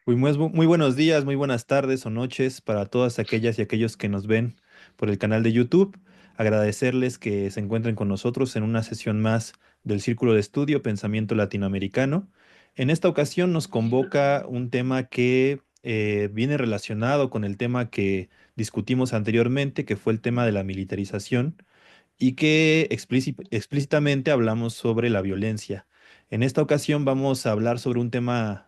Muy buenos días, muy buenas tardes o noches para todas aquellas y aquellos que nos ven por el canal de YouTube. Agradecerles que se encuentren con nosotros en una sesión más del Círculo de Estudio Pensamiento Latinoamericano. En esta ocasión nos convoca un tema que viene relacionado con el tema que discutimos anteriormente, que fue el tema de la militarización y que explícitamente hablamos sobre la violencia. En esta ocasión vamos a hablar sobre un tema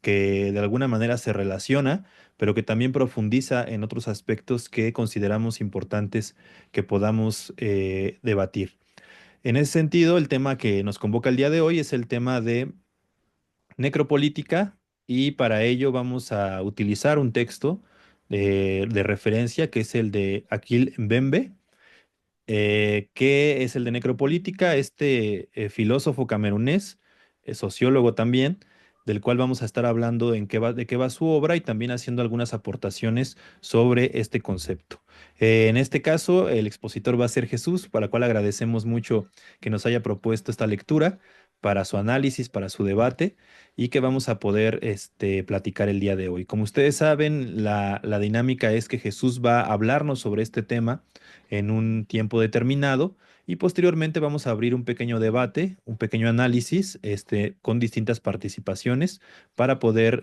que de alguna manera se relaciona, pero que también profundiza en otros aspectos que consideramos importantes que podamos debatir. En ese sentido, el tema que nos convoca el día de hoy es el tema de necropolítica y para ello vamos a utilizar un texto de referencia que es el de Akil Mbembe, que es el de necropolítica, este filósofo camerunés, sociólogo también, del cual vamos a estar hablando de qué va su obra y también haciendo algunas aportaciones sobre este concepto. En este caso, el expositor va a ser Jesús, para el cual agradecemos mucho que nos haya propuesto esta lectura para su análisis, para su debate y que vamos a poder platicar el día de hoy. Como ustedes saben, la dinámica es que Jesús va a hablarnos sobre este tema en un tiempo determinado y posteriormente vamos a abrir un pequeño debate, un pequeño análisis, con distintas participaciones para poder,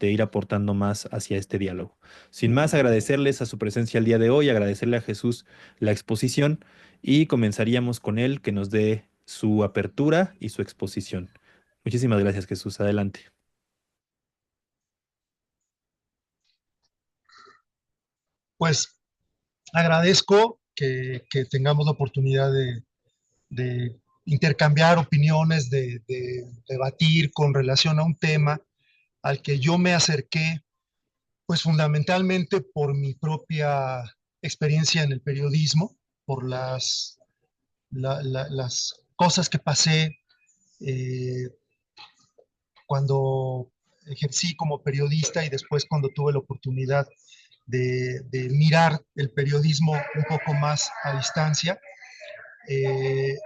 ir aportando más hacia este diálogo. Sin más, agradecerles a su presencia el día de hoy, agradecerle a Jesús la exposición y comenzaríamos con él que nos dé su apertura y su exposición. Muchísimas gracias, Jesús. Adelante. Pues agradezco que tengamos la oportunidad de intercambiar opiniones, de debatir con relación a un tema al que yo me acerqué, pues fundamentalmente por mi propia experiencia en el periodismo, por las cosas que pasé eh, cuando ejercí como periodista y después cuando tuve la oportunidad de mirar el periodismo un poco más a distancia. Eh,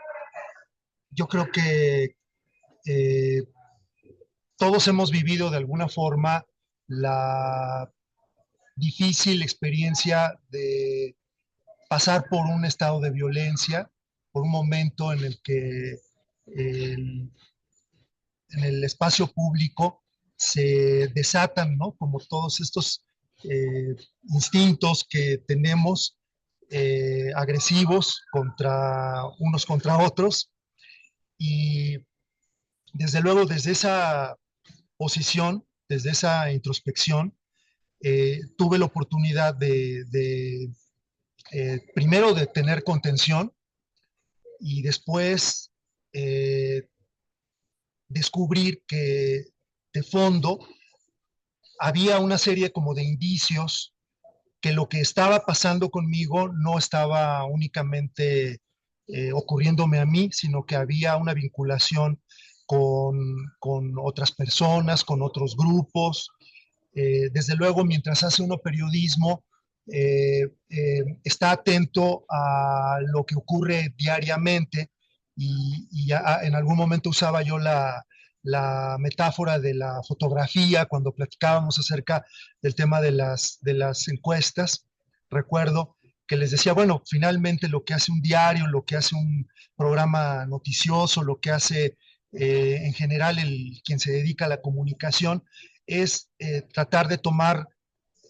yo creo que eh, todos hemos vivido de alguna forma la difícil experiencia de pasar por un estado de violencia, por un momento en el que el, en el espacio público se desatan, ¿no? Como todos estos instintos que tenemos agresivos contra unos contra otros. Y desde luego, desde esa posición, desde esa introspección, tuve la oportunidad primero de tener contención y después eh, descubrir que de fondo había una serie como de indicios que lo que estaba pasando conmigo no estaba únicamente ocurriéndome a mí, sino que había una vinculación con, con otras personas, con otros grupos. Desde luego, mientras hace uno periodismo, está atento a lo que ocurre diariamente y en algún momento usaba yo la metáfora de la fotografía cuando platicábamos acerca del tema de las encuestas. Recuerdo que les decía, bueno, finalmente lo que hace un diario, lo que hace un programa noticioso, lo que hace en general quien se dedica a la comunicación, es tratar de tomar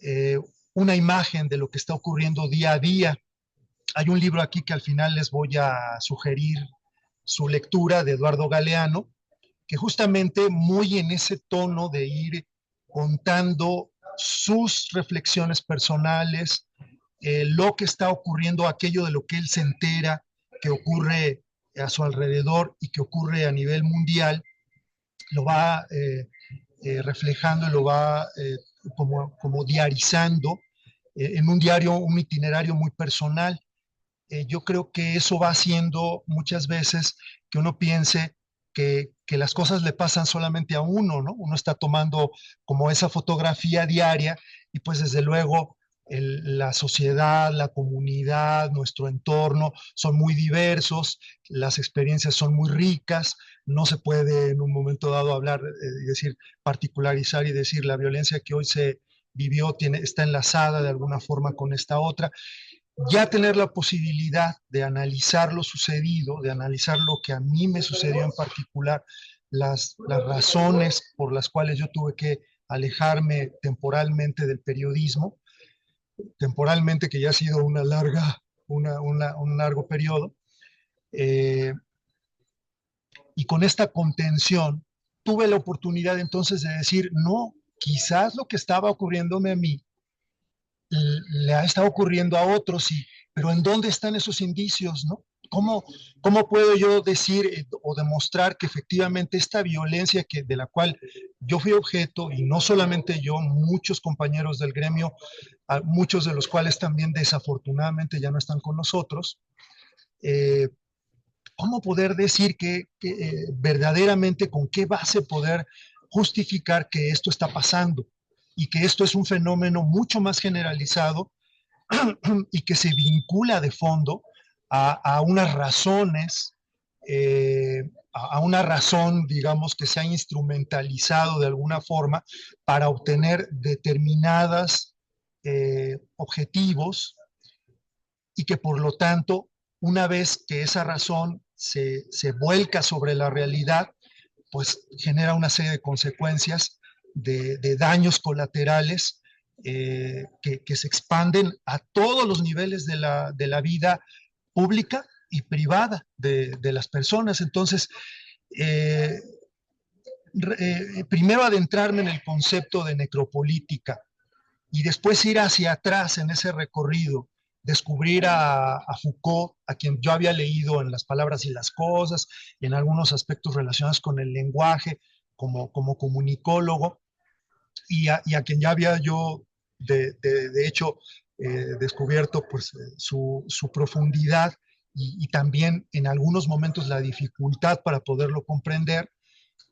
eh, una imagen de lo que está ocurriendo día a día. Hay un libro aquí que al final les voy a sugerir su lectura de Eduardo Galeano, que justamente muy en ese tono de ir contando sus reflexiones personales, lo que está ocurriendo, aquello de lo que él se entera que ocurre a su alrededor y que ocurre a nivel mundial, lo va reflejando y lo va como diarizando en un diario, un itinerario muy personal. Yo creo que eso va haciendo muchas veces que uno piense que las cosas le pasan solamente a uno, ¿no? Uno está tomando como esa fotografía diaria y pues desde luego la sociedad, la comunidad, nuestro entorno son muy diversos, las experiencias son muy ricas, no se puede en un momento dado hablar y decir, particularizar y decir la violencia que hoy se vivió está enlazada de alguna forma con esta otra. Ya tener la posibilidad de analizar lo sucedido, de analizar lo que a mí me sucedió en particular, las razones por las cuales yo tuve que alejarme temporalmente del periodismo, temporalmente que ya ha sido un largo periodo, eh, y con esta contención tuve la oportunidad entonces de decir, no, quizás lo que estaba ocurriéndome a mí le ha estado ocurriendo a otros, pero ¿en dónde están esos indicios, no? ¿Cómo puedo yo decir o demostrar que efectivamente esta violencia de la cual yo fui objeto, y no solamente yo, muchos compañeros del gremio, muchos de los cuales también desafortunadamente ya no están con nosotros, eh, ¿cómo poder decir que verdaderamente con qué base poder justificar que esto está pasando y que esto es un fenómeno mucho más generalizado y que se vincula de fondo a unas razones, a una razón, digamos, que se ha instrumentalizado de alguna forma para obtener determinadas objetivos y que por lo tanto, una vez que esa razón se vuelca sobre la realidad, pues genera una serie de consecuencias, de daños colaterales que se expanden a todos los niveles de la vida pública y privada de las personas. Entonces, eh, primero adentrarme en el concepto de necropolítica y después ir hacia atrás en ese recorrido, descubrir a Foucault, a quien yo había leído en Las palabras y las cosas, y en algunos aspectos relacionados con el lenguaje, como comunicólogo, y a quien ya había yo, de hecho, descubierto pues, su profundidad y también en algunos momentos la dificultad para poderlo comprender.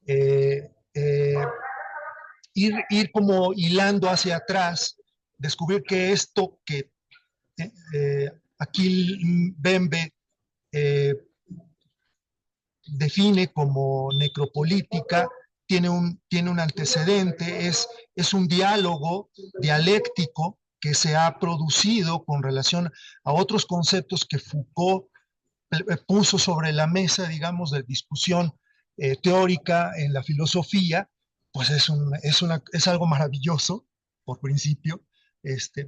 Eh, eh, ir como hilando hacia atrás, descubrir que esto que aquí Bembe eh, define como necropolítica tiene un antecedente, es un diálogo dialéctico que se ha producido con relación a otros conceptos que Foucault puso sobre la mesa, digamos, de discusión teórica en la filosofía, pues es algo maravilloso, por principio,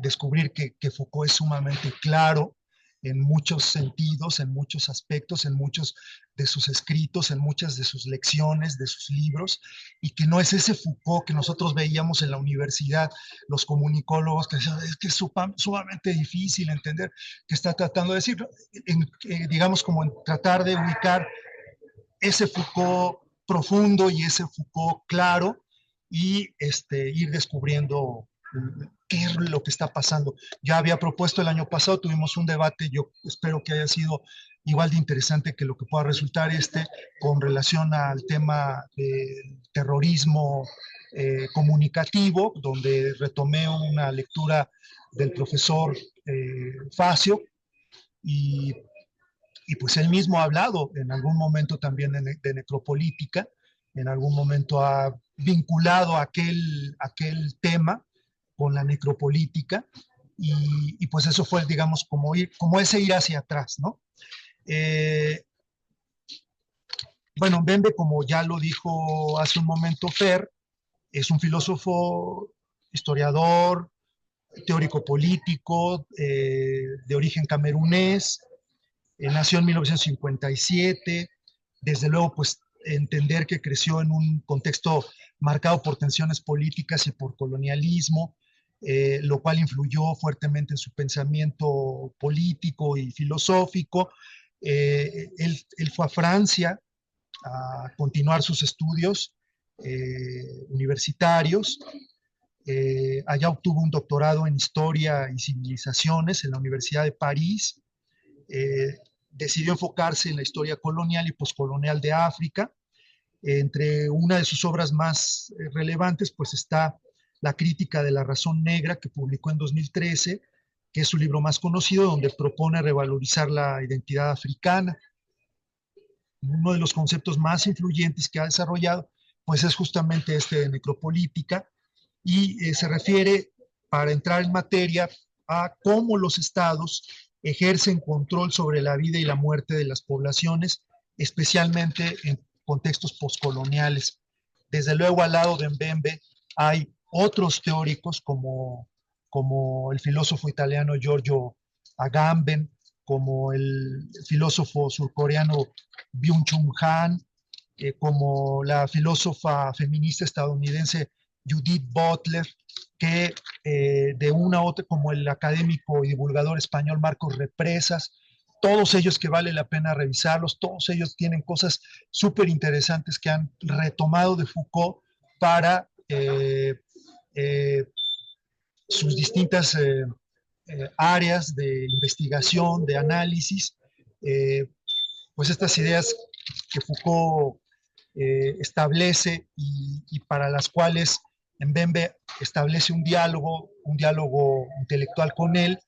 descubrir que Foucault es sumamente claro en muchos sentidos, en muchos aspectos, en muchos de sus escritos, en muchas de sus lecciones, de sus libros, y que no es ese Foucault que nosotros veíamos en la universidad, los comunicólogos que decían, es que es sumamente difícil entender qué está tratando de decir, digamos como en tratar de ubicar ese Foucault profundo y ese Foucault claro y ir descubriendo qué es lo que está pasando. Ya había propuesto el año pasado, tuvimos un debate, yo espero que haya sido igual de interesante que lo que pueda resultar con relación al tema del terrorismo comunicativo, donde retomé una lectura del profesor Facio y pues él mismo ha hablado en algún momento también de necropolítica, en algún momento ha vinculado aquel tema con la necropolítica y pues eso fue, digamos, como ese ir hacia atrás, ¿no? Eh, bueno, Bembe, como ya lo dijo hace un momento Fer, es un filósofo, historiador, teórico político, de origen camerunés, nació en 1957, desde luego pues entender que creció en un contexto marcado por tensiones políticas y por colonialismo, lo cual influyó fuertemente en su pensamiento político y filosófico. Él fue a Francia a continuar sus estudios universitarios. Allá obtuvo un doctorado en Historia y Civilizaciones en la Universidad de París. Decidió enfocarse en la historia colonial y poscolonial de África. Entre una de sus obras más relevantes, pues está La crítica de la razón negra, que publicó en 2013, que es su libro más conocido, donde propone revalorizar la identidad africana. Uno de los conceptos más influyentes que ha desarrollado, pues es justamente este de necropolítica, y se refiere, para entrar en materia, a cómo los estados ejercen control sobre la vida y la muerte de las poblaciones, especialmente en contextos postcoloniales. Desde luego, al lado de Mbembe hay otros teóricos como el filósofo italiano Giorgio Agamben, como el filósofo surcoreano Byung-Chul Han, como la filósofa feminista estadounidense Judith Butler, que de una u otra, como el académico y divulgador español Marcos Represas, todos ellos que vale la pena revisarlos, todos ellos tienen cosas súper interesantes que han retomado de Foucault para eh, sus distintas áreas de investigación, de análisis, eh, pues estas ideas que Foucault establece y para las cuales Mbembe establece un diálogo intelectual con él,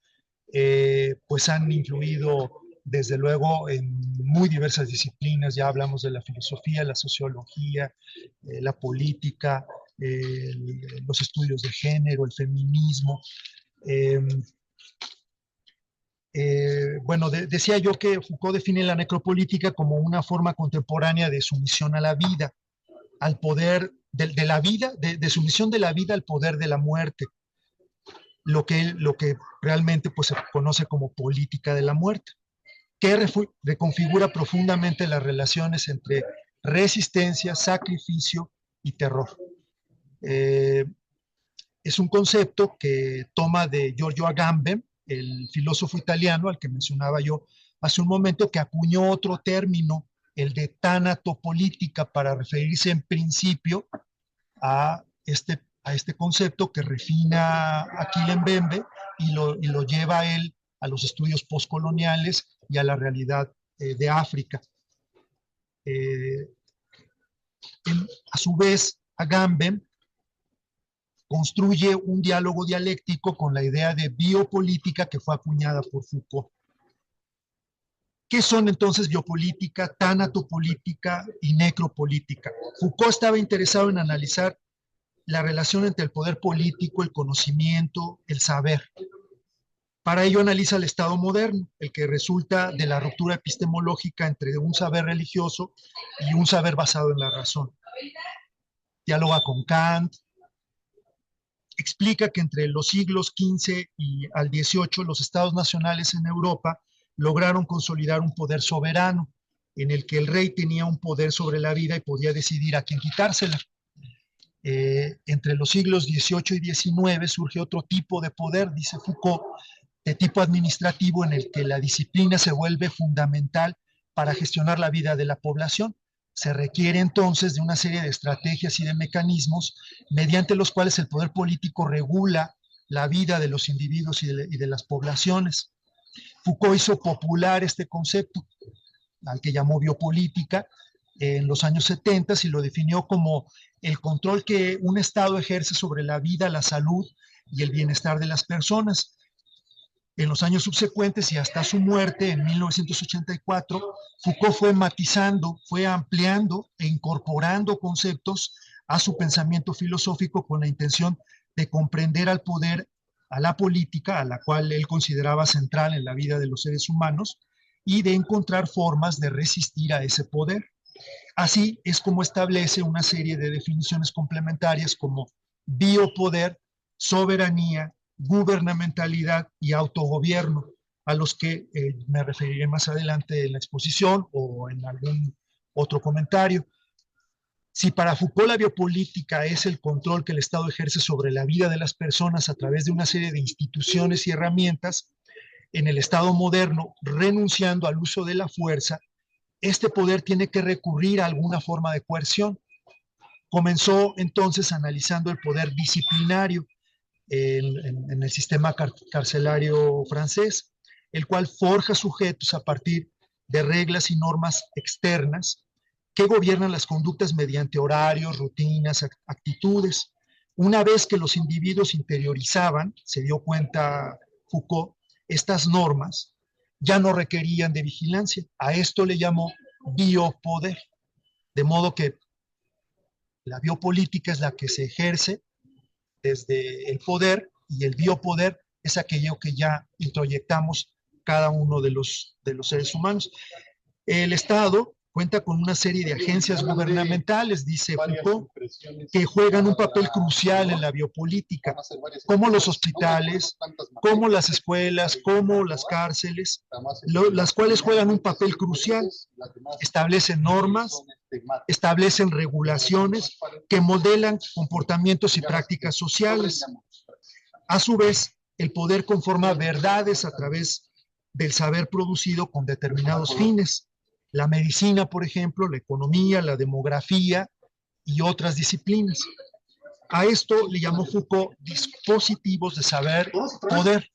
pues han influido desde luego en muy diversas disciplinas. Ya hablamos de la filosofía, la sociología, la política, los estudios de género, el feminismo. Eh, bueno, decía yo que Foucault define la necropolítica como una forma contemporánea de sumisión a la vida, al poder de la vida, de sumisión de la vida al poder de la muerte, lo que realmente pues, se conoce como política de la muerte, que reconfigura profundamente las relaciones entre resistencia, sacrificio y terror. Eh, es un concepto que toma de Giorgio Agamben, el filósofo italiano al que mencionaba yo hace un momento, que acuñó otro término, el de tanatopolítica, para referirse en principio a este concepto que refina Achille Mbembe y lo lleva a él a los estudios postcoloniales y a la realidad de África. Eh, a su vez, Agamben construye un diálogo dialéctico con la idea de biopolítica que fue acuñada por Foucault. ¿Qué son entonces biopolítica, tanatopolítica y necropolítica? Foucault estaba interesado en analizar la relación entre el poder político, el conocimiento, el saber. Para ello analiza el Estado moderno, el que resulta de la ruptura epistemológica entre un saber religioso y un saber basado en la razón. Dialoga con Kant, explica que entre los siglos XV y al XVIII los estados nacionales en Europa lograron consolidar un poder soberano en el que el rey tenía un poder sobre la vida y podía decidir a quién quitársela. Entre los siglos XVIII y XIX surge otro tipo de poder, dice Foucault, de tipo administrativo en el que la disciplina se vuelve fundamental para gestionar la vida de la población. Se requiere entonces de una serie de estrategias y de mecanismos mediante los cuales el poder político regula la vida de los individuos y de las poblaciones. Foucault hizo popular este concepto, al que llamó biopolítica, en los años 70 y lo definió como el control que un Estado ejerce sobre la vida, la salud y el bienestar de las personas. En los años subsecuentes y hasta su muerte en 1984, Foucault fue matizando, fue ampliando e incorporando conceptos a su pensamiento filosófico con la intención de comprender al poder, a la política, a la cual él consideraba central en la vida de los seres humanos, y de encontrar formas de resistir a ese poder. Así es como establece una serie de definiciones complementarias como biopoder, soberanía, gubernamentalidad y autogobierno, a los que me referiré más adelante en la exposición o en algún otro comentario. Si para Foucault la biopolítica es el control que el Estado ejerce sobre la vida de las personas a través de una serie de instituciones y herramientas, en el Estado moderno, renunciando al uso de la fuerza, este poder tiene que recurrir a alguna forma de coerción. Comenzó entonces analizando el poder disciplinario en el sistema carcelario francés, el cual forja sujetos a partir de reglas y normas externas que gobiernan las conductas mediante horarios, rutinas, actitudes. Una vez que los individuos interiorizaban, se dio cuenta Foucault, estas normas ya no requerían de vigilancia. A esto le llamó biopoder. De modo que la biopolítica es la que se ejerce desde el poder, y el biopoder es aquello que ya introyectamos cada uno de los seres humanos. El Estado cuenta con una serie de agencias gubernamentales, dice Foucault, que juegan un papel crucial en la biopolítica, como los hospitales, como las escuelas, como las cárceles, las cuales juegan un papel crucial, establecen normas, establecen regulaciones que modelan comportamientos y prácticas sociales. A su vez, el poder conforma verdades a través del saber producido con determinados fines. La medicina, por ejemplo, la economía, la demografía y otras disciplinas. A esto le llamó Foucault dispositivos de saber poder.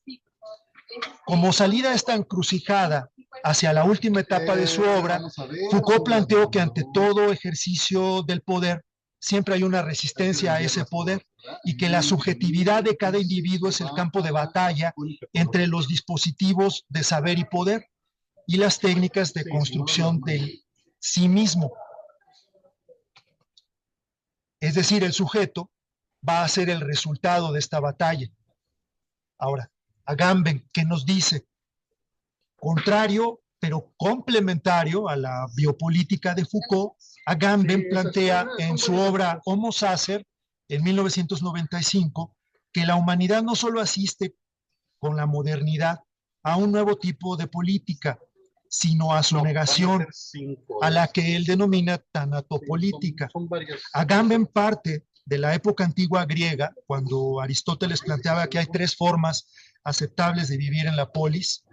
Como salida a esta encrucijada hacia la última etapa de su obra, Foucault planteó que ante todo ejercicio del poder siempre hay una resistencia a ese poder, y que la subjetividad de cada individuo es el campo de batalla entre los dispositivos de saber y poder y las técnicas de construcción del sí mismo. Es decir, el sujeto va a ser el resultado de esta batalla. Ahora, Agamben, ¿qué nos dice? Contrario, pero complementario a la biopolítica de Foucault, Agamben plantea en su obra Homo Sacer, en 1995, que la humanidad no solo asiste con la modernidad a un nuevo tipo de política, sino a su negación, a la que él denomina tanatopolítica. Agamben parte de la época antigua griega, cuando Aristóteles planteaba que hay tres formas aceptables de vivir en la polis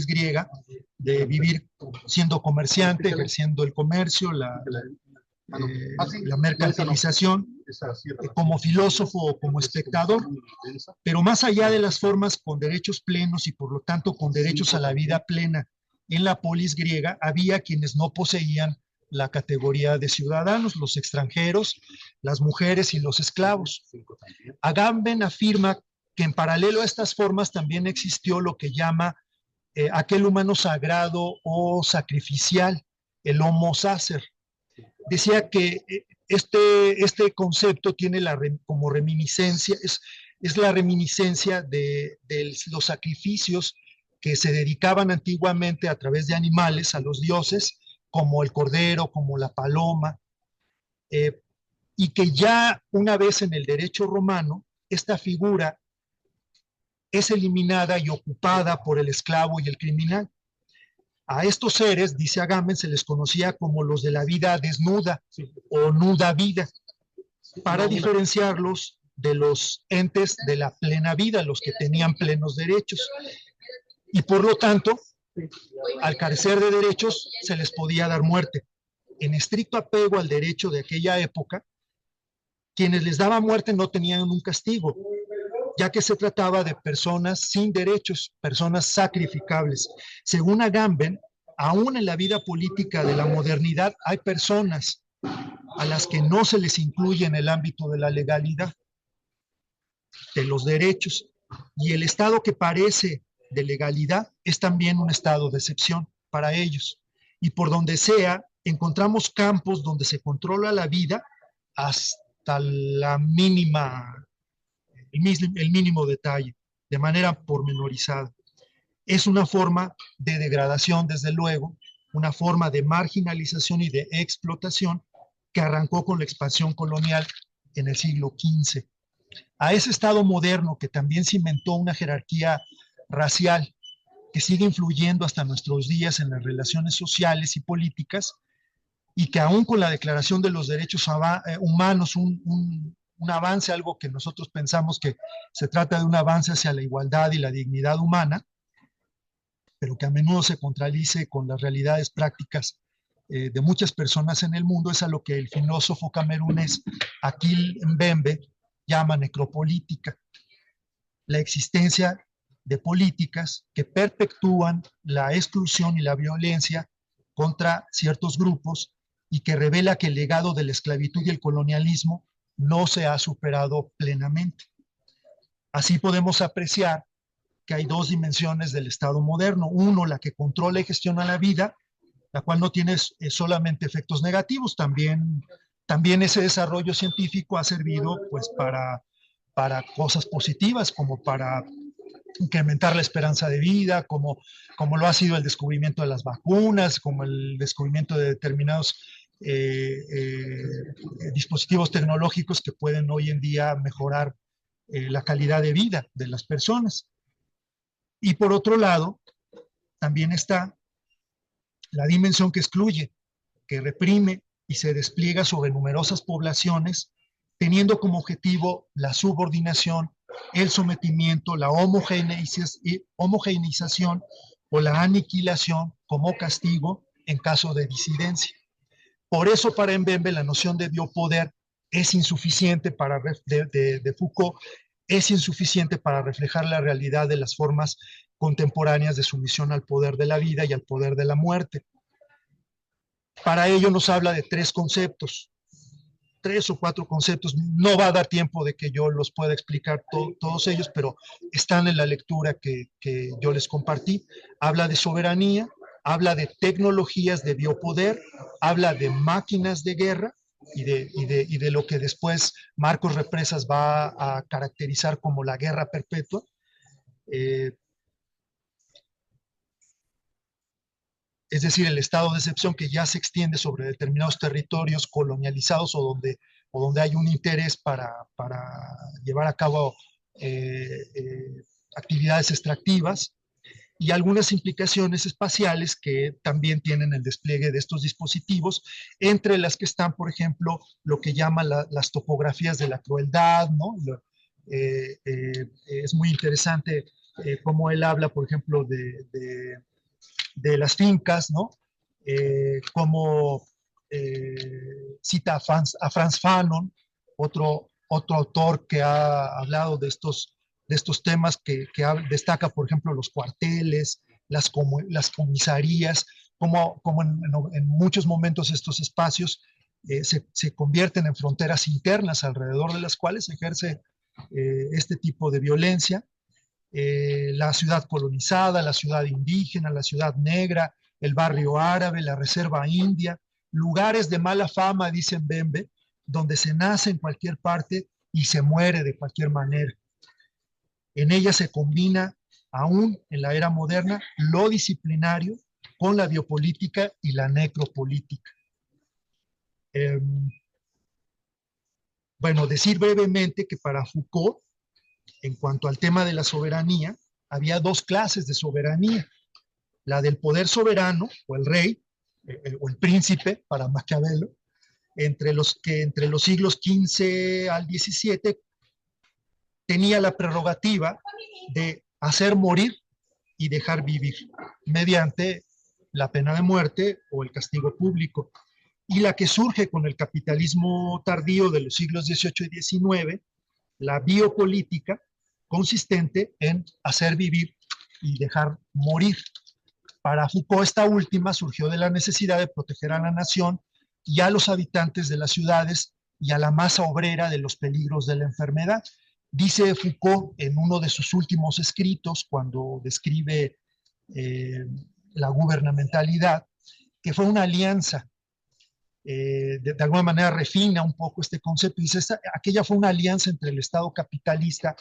griega, de vivir siendo comerciante, ejerciendo el comercio, la mercantilización, como filósofo o como espectador, pero más allá de las formas con derechos plenos y por lo tanto con derechos a la vida plena en la polis griega, había quienes no poseían la categoría de ciudadanos, los extranjeros, las mujeres y los esclavos. Agamben afirma que en paralelo a estas formas también existió lo que llama aquel humano sagrado o sacrificial, el Homo Sacer. Decía que este concepto tiene como reminiscencia, es la reminiscencia de los sacrificios que se dedicaban antiguamente a través de animales a los dioses, como el cordero, como la paloma, y que ya una vez en el derecho romano, esta figura es eliminada y ocupada por el esclavo y el criminal. A estos seres, dice Agamben, se les conocía como los de la vida desnuda o nuda vida, para diferenciarlos de los entes de la plena vida, los que tenían plenos derechos. Y por lo tanto, al carecer de derechos, se les podía dar muerte. En estricto apego al derecho de aquella época, quienes les daban muerte no tenían un castigo, ya que se trataba de personas sin derechos, personas sacrificables. Según Agamben, aún en la vida política de la modernidad hay personas a las que no se les incluye en el ámbito de la legalidad, de los derechos, y el estado que parece de legalidad es también un estado de excepción para ellos. Y por donde sea, encontramos campos donde se controla la vida hasta la mínima, el mínimo detalle, de manera pormenorizada. Es una forma de degradación, desde luego, una forma de marginalización y de explotación que arrancó con la expansión colonial en el siglo XV. A ese estado moderno que también cimentó una jerarquía racial que sigue influyendo hasta nuestros días en las relaciones sociales y políticas, y que aún con la Declaración de los Derechos Humanos, un avance, algo que nosotros pensamos que se trata de un avance hacia la igualdad y la dignidad humana, pero que a menudo se contradice con las realidades prácticas de muchas personas en el mundo, es a lo que el filósofo camerunés Achille Mbembe llama necropolítica, la existencia de políticas que perpetúan la exclusión y la violencia contra ciertos grupos, y que revela que el legado de la esclavitud y el colonialismo no se ha superado plenamente. Así podemos apreciar que hay dos dimensiones del Estado moderno. Uno, la que controla y gestiona la vida, la cual no tiene solamente efectos negativos, también ese desarrollo científico ha servido pues para cosas positivas, como para incrementar la esperanza de vida, como lo ha sido el descubrimiento de las vacunas, como el descubrimiento de determinados dispositivos tecnológicos que pueden hoy en día mejorar la calidad de vida de las personas. Y por otro lado, también está la dimensión que excluye, que reprime y se despliega sobre numerosas poblaciones, teniendo como objetivo la subordinación, el sometimiento, la homogeneización o la aniquilación como castigo en caso de disidencia. Por eso para Mbembe la noción de biopoder es insuficiente de Foucault, es insuficiente para reflejar la realidad de las formas contemporáneas de sumisión al poder de la vida y al poder de la muerte. Para ello nos habla de tres conceptos, tres o cuatro conceptos. No va a dar tiempo de que yo los pueda explicar todos ellos, pero están en la lectura que yo les compartí. Habla de soberanía, habla de tecnologías de biopoder, habla de máquinas de guerra y de lo que después Marcos Represas va a caracterizar como la guerra perpetua. Es decir, el estado de excepción que ya se extiende sobre determinados territorios colonializados o donde hay un interés para llevar a cabo actividades extractivas, y algunas implicaciones espaciales que también tienen el despliegue de estos dispositivos, entre las que están, por ejemplo, lo que llaman las topografías de la crueldad, ¿no? Es muy interesante cómo él habla, por ejemplo, de las fincas, ¿no? Como cita a Franz Fanon, otro autor que ha hablado de estos temas, destaca, por ejemplo, los cuarteles, las comisarías, como en muchos momentos estos espacios se convierten en fronteras internas alrededor de las cuales se ejerce este tipo de violencia. La ciudad colonizada, la ciudad indígena, la ciudad negra, el barrio árabe, la reserva india, lugares de mala fama, dicen Bembe, donde se nace en cualquier parte y se muere de cualquier manera. En ella se combina, aún en la era moderna, lo disciplinario con la biopolítica y la necropolítica. Bueno, decir brevemente que para Foucault, en cuanto al tema de la soberanía, había dos clases de soberanía: la del poder soberano, o el rey, o el príncipe, para Maquiavelo, entre los siglos XV al XVII tenía la prerrogativa de hacer morir y dejar vivir mediante la pena de muerte o el castigo público. Y la que surge con el capitalismo tardío de los siglos XVIII y XIX, la biopolítica, consistente en hacer vivir y dejar morir. Para Foucault, esta última surgió de la necesidad de proteger a la nación y a los habitantes de las ciudades y a la masa obrera de los peligros de la enfermedad. Dice Foucault en uno de sus últimos escritos, cuando describe la gubernamentalidad, que fue una alianza. De alguna manera refina un poco este concepto. Dice, aquella fue una alianza entre el Estado capitalista,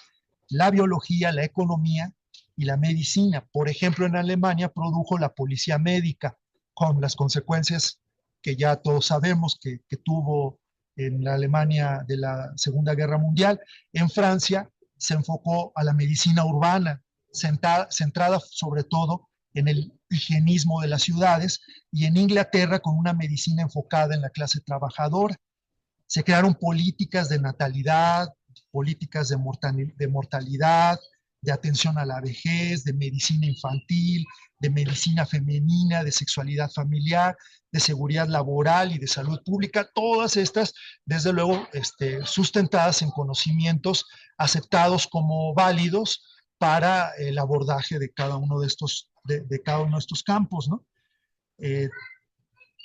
la biología, la economía y la medicina. Por ejemplo, en Alemania produjo la policía médica, con las consecuencias que ya todos sabemos que tuvo en la Alemania de la Segunda Guerra Mundial. En Francia se enfocó a la medicina urbana, centrada sobre todo en el higienismo de las ciudades, y en Inglaterra con una medicina enfocada en la clase trabajadora. Se crearon políticas de natalidad, políticas de mortalidad, de atención a la vejez, de medicina infantil, de medicina femenina, de sexualidad familiar, de seguridad laboral y de salud pública, todas estas, desde luego, sustentadas en conocimientos aceptados como válidos para el abordaje de cada uno de estos campos, ¿no?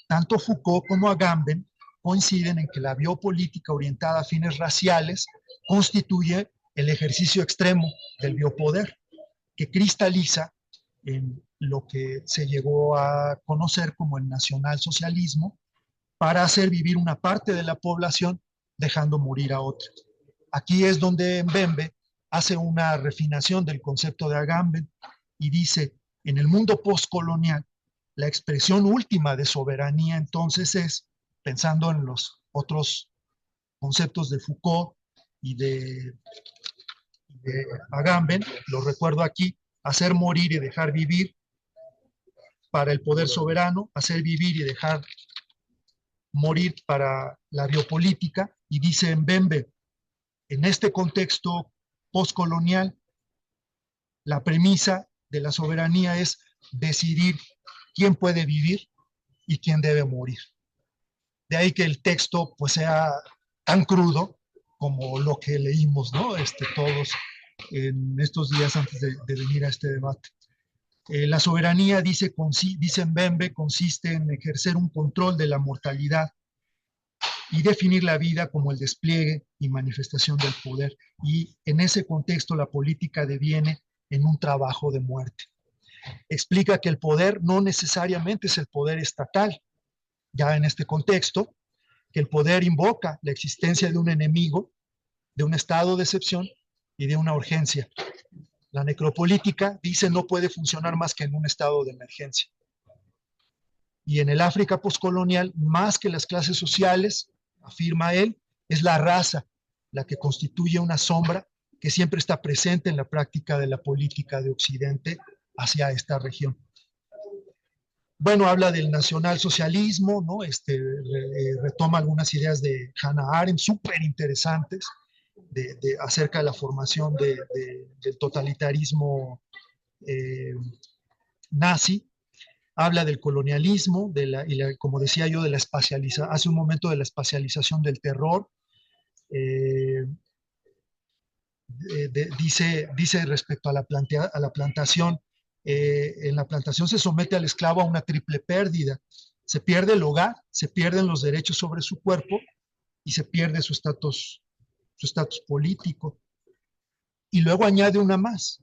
Tanto Foucault como Agamben coinciden en que la biopolítica orientada a fines raciales constituye el ejercicio extremo del biopoder, que cristaliza en lo que se llegó a conocer como el nacionalsocialismo, para hacer vivir una parte de la población dejando morir a otra. Aquí es donde Mbembe hace una refinación del concepto de Agamben y dice, en el mundo postcolonial, la expresión última de soberanía entonces es, pensando en los otros conceptos de Foucault y de Agamben, lo recuerdo aquí, hacer morir y dejar vivir para el poder soberano, hacer vivir y dejar morir para la biopolítica, y dice Mbembe, en este contexto postcolonial, la premisa de la soberanía es decidir quién puede vivir y quién debe morir. De ahí que el texto pues sea tan crudo como lo que leímos, ¿no? Todos en estos días antes de venir a este debate. La soberanía, dice Mbembe, consiste en ejercer un control de la mortalidad y definir la vida como el despliegue y manifestación del poder. Y en ese contexto la política deviene en un trabajo de muerte. Explica que el poder no necesariamente es el poder estatal, ya en este contexto, que el poder invoca la existencia de un enemigo, de un estado de excepción y de una urgencia. La necropolítica, dice, no puede funcionar más que en un estado de emergencia. Y en el África postcolonial, más que las clases sociales, afirma él, es la raza la que constituye una sombra que siempre está presente en la práctica de la política de Occidente hacia esta región. Bueno, habla del nacionalsocialismo, ¿no? Retoma algunas ideas de Hannah Arendt, súper interesantes, acerca de la formación del totalitarismo nazi. Habla del colonialismo, como decía yo, hace un momento, de la espacialización del terror. Eh, dice respecto a la plantación, en la plantación se somete al esclavo a una triple pérdida. Se pierde el hogar, se pierden los derechos sobre su cuerpo y se pierde su estatus político. Y luego añade una más.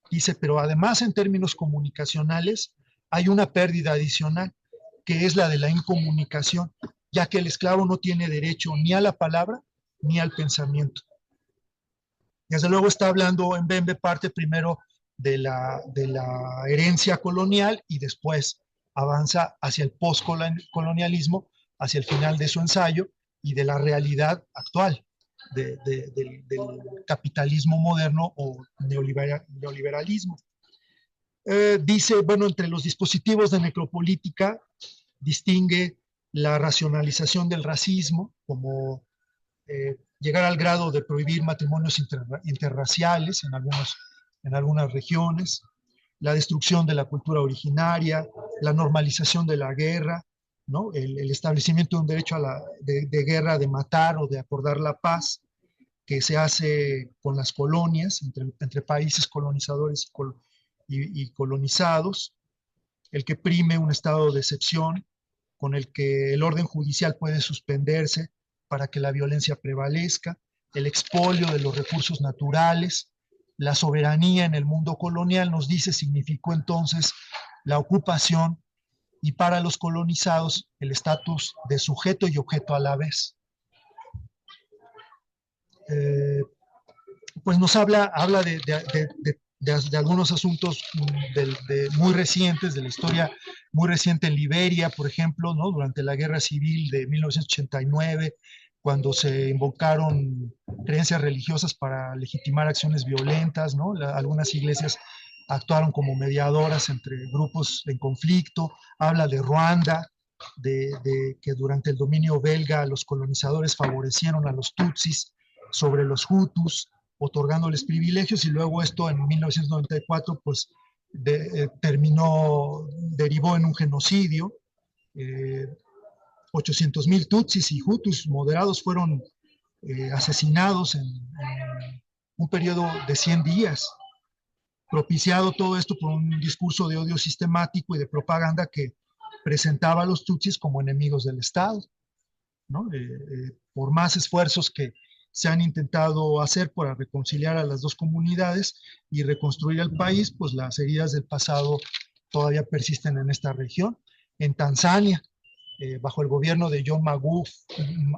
Dice, pero además en términos comunicacionales hay una pérdida adicional, que es la de la incomunicación, ya que el esclavo no tiene derecho ni a la palabra ni al pensamiento. Desde luego está hablando en Mbembe, parte primero de la herencia colonial y después avanza hacia el postcolonialismo, hacia el final de su ensayo y de la realidad actual del capitalismo moderno o neoliberalismo. Dice, bueno, entre los dispositivos de necropolítica distingue la racionalización del racismo, como llegar al grado de prohibir matrimonios interraciales en algunas regiones, la destrucción de la cultura originaria, la normalización de la guerra, ¿no? El establecimiento de un derecho de guerra, de matar o de acordar la paz, que se hace con las colonias, entre países colonizadores y colonizados, el que prime un estado de excepción, con el que el orden judicial puede suspenderse para que la violencia prevalezca, el expolio de los recursos naturales. La soberanía en el mundo colonial, nos dice, significó entonces la ocupación y para los colonizados el estatus de sujeto y objeto a la vez. Pues nos habla de algunos asuntos muy recientes, de la historia muy reciente en Liberia, por ejemplo, ¿no? Durante la Guerra Civil de 1989, cuando se invocaron creencias religiosas para legitimar acciones violentas, ¿no? Algunas iglesias actuaron como mediadoras entre grupos en conflicto. Habla de Ruanda, de que durante el dominio belga los colonizadores favorecieron a los tutsis sobre los hutus, otorgándoles privilegios, y luego esto en 1994 pues derivó en un genocidio. 800,000 tutsis y hutus moderados fueron asesinados en un periodo de 100 días, propiciado todo esto por un discurso de odio sistemático y de propaganda que presentaba a los tutsis como enemigos del Estado. ¿no? Por más esfuerzos que se han intentado hacer para reconciliar a las dos comunidades y reconstruir el país, pues las heridas del pasado todavía persisten en esta región. En Tanzania, bajo el gobierno de John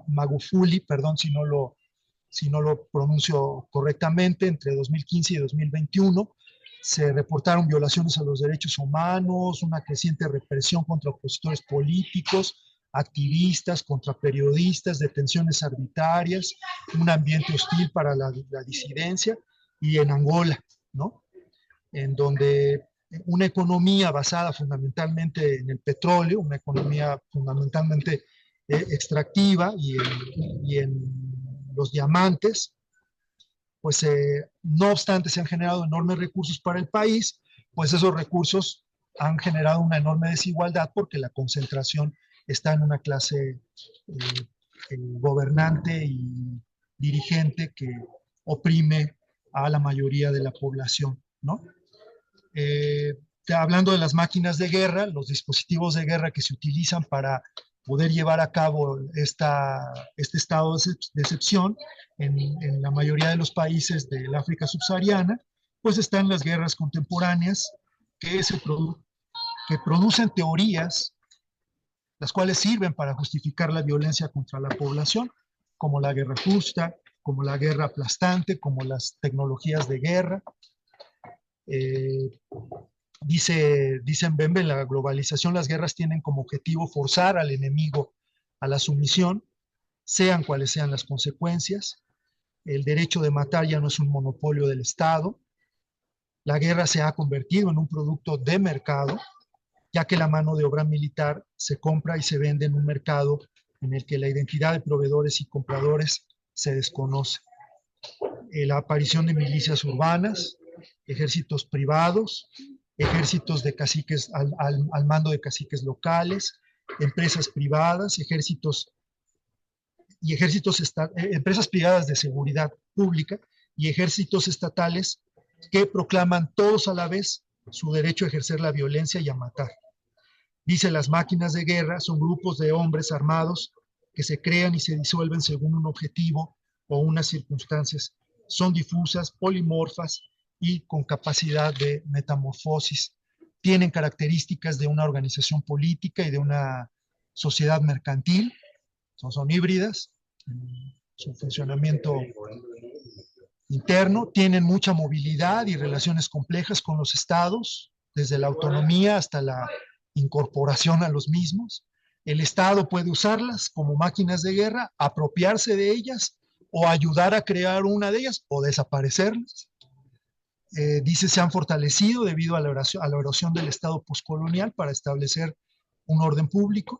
Magufuli, perdón si no lo pronuncio correctamente, entre 2015 y 2021, se reportaron violaciones a los derechos humanos, una creciente represión contra opositores políticos, activistas, contra periodistas, detenciones arbitrarias, un ambiente hostil para la disidencia, y en Angola, ¿no? En donde una economía basada fundamentalmente en el petróleo, una economía fundamentalmente extractiva y en los diamantes, pues no obstante se han generado enormes recursos para el país, pues esos recursos han generado una enorme desigualdad porque la concentración está en una clase gobernante y dirigente que oprime a la mayoría de la población, ¿no? Eh, Hablando de las máquinas de guerra, los dispositivos de guerra que se utilizan para poder llevar a cabo este estado de excepción en la mayoría de los países del África subsahariana, pues están las guerras contemporáneas que, que producen teorías, las cuales sirven para justificar la violencia contra la población, como la guerra justa, como la guerra aplastante, como las tecnologías de guerra. Dicen Bembe, en la globalización las guerras tienen como objetivo forzar al enemigo a la sumisión, sean cuales sean las consecuencias. El derecho de matar ya no es un monopolio del Estado. La guerra se ha convertido en un producto de mercado, ya que la mano de obra militar se compra y se vende en un mercado en el que la identidad de proveedores y compradores se desconoce. La aparición de milicias urbanas, ejércitos privados, ejércitos de caciques al mando de caciques locales, empresas privadas, empresas privadas de seguridad pública y ejércitos estatales que proclaman todos a la vez su derecho a ejercer la violencia y a matar. Dice, las máquinas de guerra son grupos de hombres armados que se crean y se disuelven según un objetivo o unas circunstancias. Son difusas, polimorfas y con capacidad de metamorfosis. Tienen características de una organización política y de una sociedad mercantil. Son híbridas en su funcionamiento interno. Tienen mucha movilidad y relaciones complejas con los estados, desde la autonomía hasta la incorporación a los mismos. El Estado puede usarlas como máquinas de guerra, apropiarse de ellas o ayudar a crear una de ellas o desaparecerlas. Dice, se han fortalecido debido a la erosión del Estado postcolonial para establecer un orden público.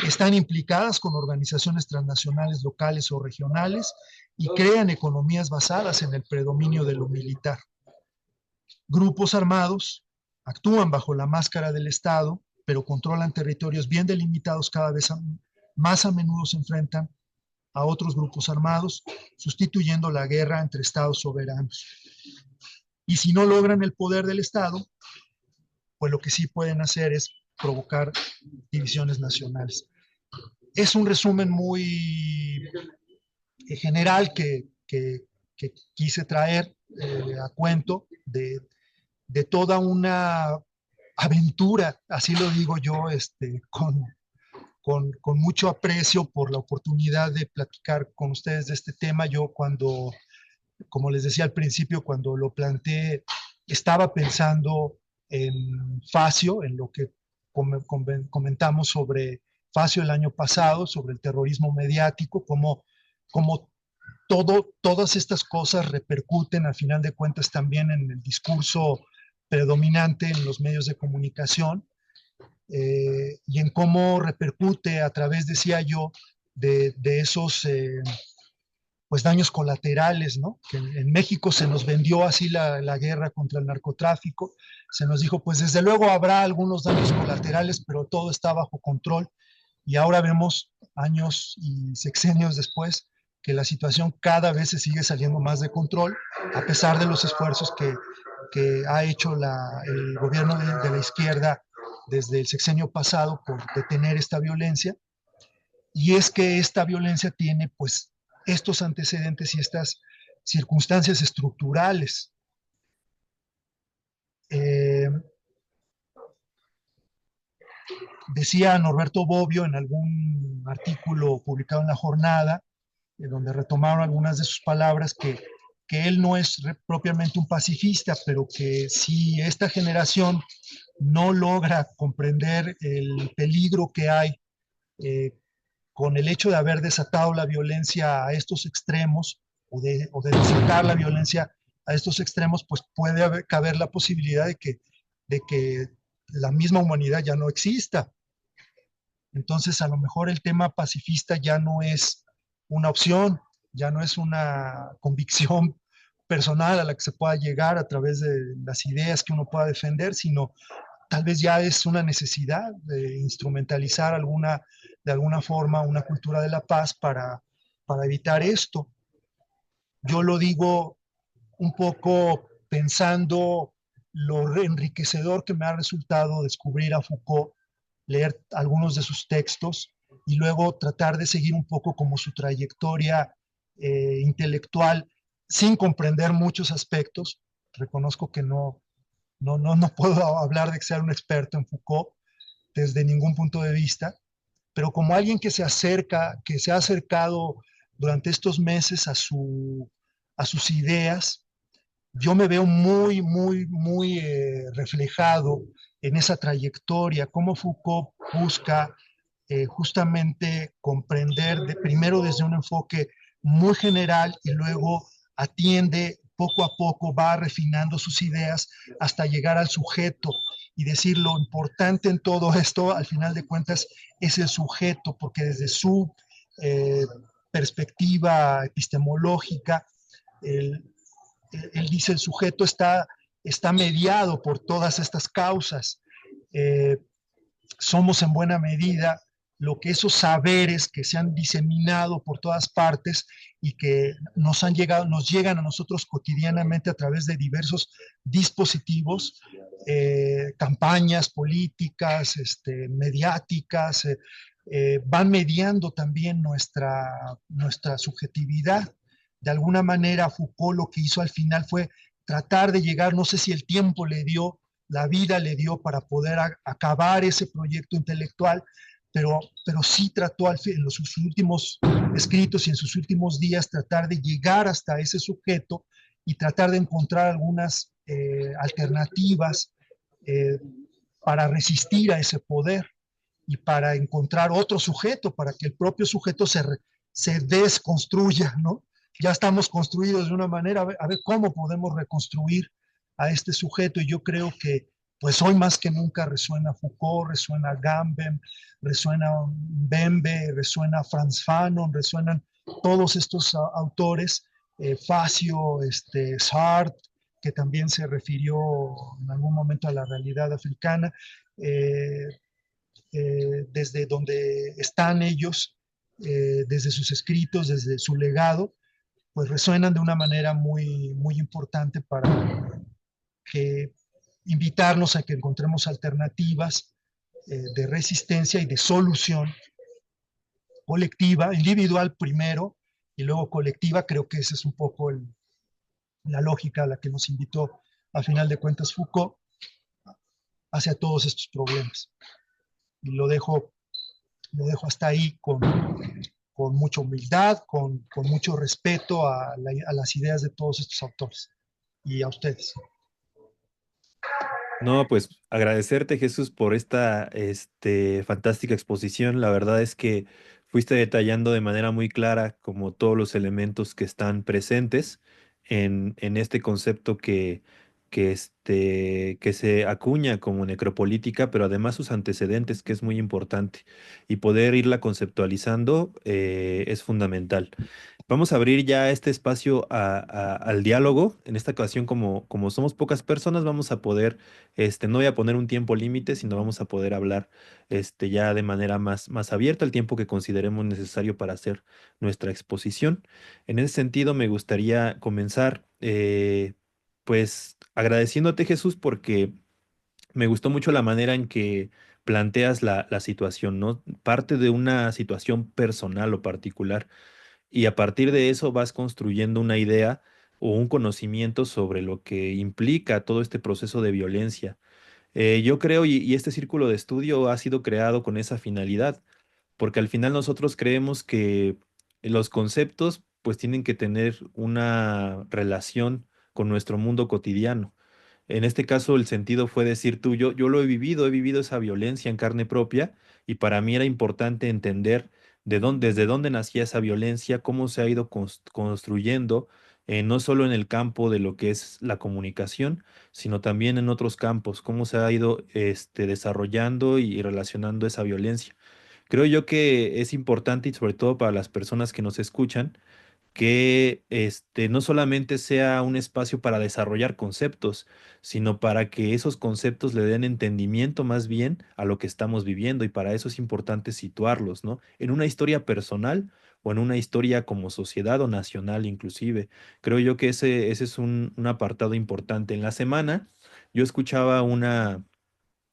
Están implicadas con organizaciones transnacionales locales o regionales y crean economías basadas en el predominio de lo militar. Grupos armados actúan bajo la máscara del Estado, pero controlan territorios bien delimitados. Cada vez más a menudo se enfrentan a otros grupos armados, sustituyendo la guerra entre estados soberanos. Y si no logran el poder del Estado, pues lo que sí pueden hacer es provocar divisiones nacionales. Es un resumen muy general que quise traer a cuento de toda una aventura, así lo digo yo, con mucho aprecio por la oportunidad de platicar con ustedes de este tema. Yo cuando, como les decía al principio, cuando lo planteé, estaba pensando en Facio, en lo que comentamos sobre Facio el año pasado, sobre el terrorismo mediático, como todas estas cosas repercuten a final de cuentas también en el discurso predominante en los medios de comunicación, y en cómo repercute a través, decía yo, de esos pues daños colaterales, ¿no? Que en México se nos vendió así la guerra contra el narcotráfico, se nos dijo, pues desde luego habrá algunos daños colaterales, pero todo está bajo control, y ahora vemos años y sexenios después que la situación cada vez se sigue saliendo más de control, a pesar de los esfuerzos que ha hecho el gobierno de la izquierda desde el sexenio pasado por detener esta violencia. y es que esta violencia tiene pues estos antecedentes y estas circunstancias estructurales. Eh, Decía Norberto Bobbio en algún artículo publicado en La Jornada, donde retomaron algunas de sus palabras, que él no es propiamente un pacifista, pero que si esta generación no logra comprender el peligro que hay eh, con el hecho de haber desatado la violencia a estos extremos o de desatar la violencia a estos extremos, pues puede caber la posibilidad de que la misma humanidad ya no exista. Entonces, a lo mejor el tema pacifista ya no es una opción, ya no es una convicción personal a la que se pueda llegar a través de las ideas que uno pueda defender, sino tal vez ya es una necesidad de instrumentalizar de alguna forma una cultura de la paz para evitar esto. Yo lo digo un poco pensando lo enriquecedor que me ha resultado descubrir a Foucault, leer algunos de sus textos y luego tratar de seguir un poco como su trayectoria intelectual sin comprender muchos aspectos. Reconozco que no puedo hablar de que sea un experto en Foucault desde ningún punto de vista, pero como alguien que se acerca, que se ha acercado durante estos meses a sus ideas, yo me veo muy reflejado en esa trayectoria, cómo Foucault busca justamente comprender primero desde un enfoque muy general y luego atiende poco a poco, va refinando sus ideas hasta llegar al sujeto y decir lo importante en todo esto, al final de cuentas, es el sujeto, porque desde su eh, perspectiva epistemológica, el, él dice el sujeto está mediado por todas estas causas. Eh, Somos en buena medida lo que esos saberes que se han diseminado por todas partes y que nos llegan a nosotros cotidianamente a través de diversos dispositivos, campañas políticas, mediáticas, van mediando también nuestra subjetividad. De alguna manera, Foucault lo que hizo al final fue tratar de llegar, no sé si el tiempo le dio, la vida le dio para poder acabar ese proyecto intelectual, pero sí trató en sus últimos escritos y en sus últimos días tratar de llegar hasta ese sujeto y tratar de encontrar algunas alternativas eh, para resistir a ese poder y para encontrar otro sujeto, para que el propio sujeto se desconstruya, ¿no? Ya estamos construidos de una manera, a ver cómo podemos reconstruir a este sujeto, y yo creo que pues hoy más que nunca resuena Foucault, resuena Gambem, resuena Bembe, resuena Franz Fanon, resuenan todos estos autores, Facio, Sartre, que también se refirió en algún momento a la realidad africana, eh, desde donde están ellos, desde sus escritos, desde su legado, pues resuenan de una manera muy importante para que invitarnos a que encontremos alternativas de resistencia y de solución colectiva, individual primero y luego colectiva. Creo que esa es un poco la lógica a la que nos invitó a final de cuentas Foucault hacia todos estos problemas. Y lo dejo hasta ahí con mucha humildad, con mucho respeto a las ideas de todos estos autores y a ustedes. No, pues agradecerte, Jesús, por esta fantástica exposición. La verdad es que fuiste detallando de manera muy clara como todos los elementos que están presentes en este concepto que se acuña como necropolítica, pero además sus antecedentes, que es muy importante. Y poder irla conceptualizando es fundamental. Vamos a abrir ya este espacio al diálogo. En esta ocasión, como somos pocas personas, vamos a poder no voy a poner un tiempo límite, sino vamos a poder hablar ya de manera más abierta, el tiempo que consideremos necesario para hacer nuestra exposición. En ese sentido, me gustaría comenzar, pues agradeciéndote, Jesús, porque me gustó mucho la manera en que planteas la situación, ¿no? Parte de una situación personal o particular y a partir de eso vas construyendo una idea o un conocimiento sobre lo que implica todo este proceso de violencia. Yo creo, y este círculo de estudio ha sido creado con esa finalidad, porque al final nosotros creemos que los conceptos pues tienen que tener una relación con nuestro mundo cotidiano. En este caso, el sentido fue decir tú, yo lo he vivido esa violencia en carne propia, y para mí era importante entender desde dónde nacía esa violencia, cómo se ha ido construyendo, no solo en el campo de lo que es la comunicación, sino también en otros campos, cómo se ha ido desarrollando y relacionando esa violencia. Creo yo que es importante, y sobre todo para las personas que nos escuchan, que no solamente sea un espacio para desarrollar conceptos, sino para que esos conceptos le den entendimiento más bien a lo que estamos viviendo, y para eso es importante situarlos, ¿no? En una historia personal o en una historia como sociedad o nacional inclusive. Creo yo que ese es un apartado importante. En la semana yo escuchaba una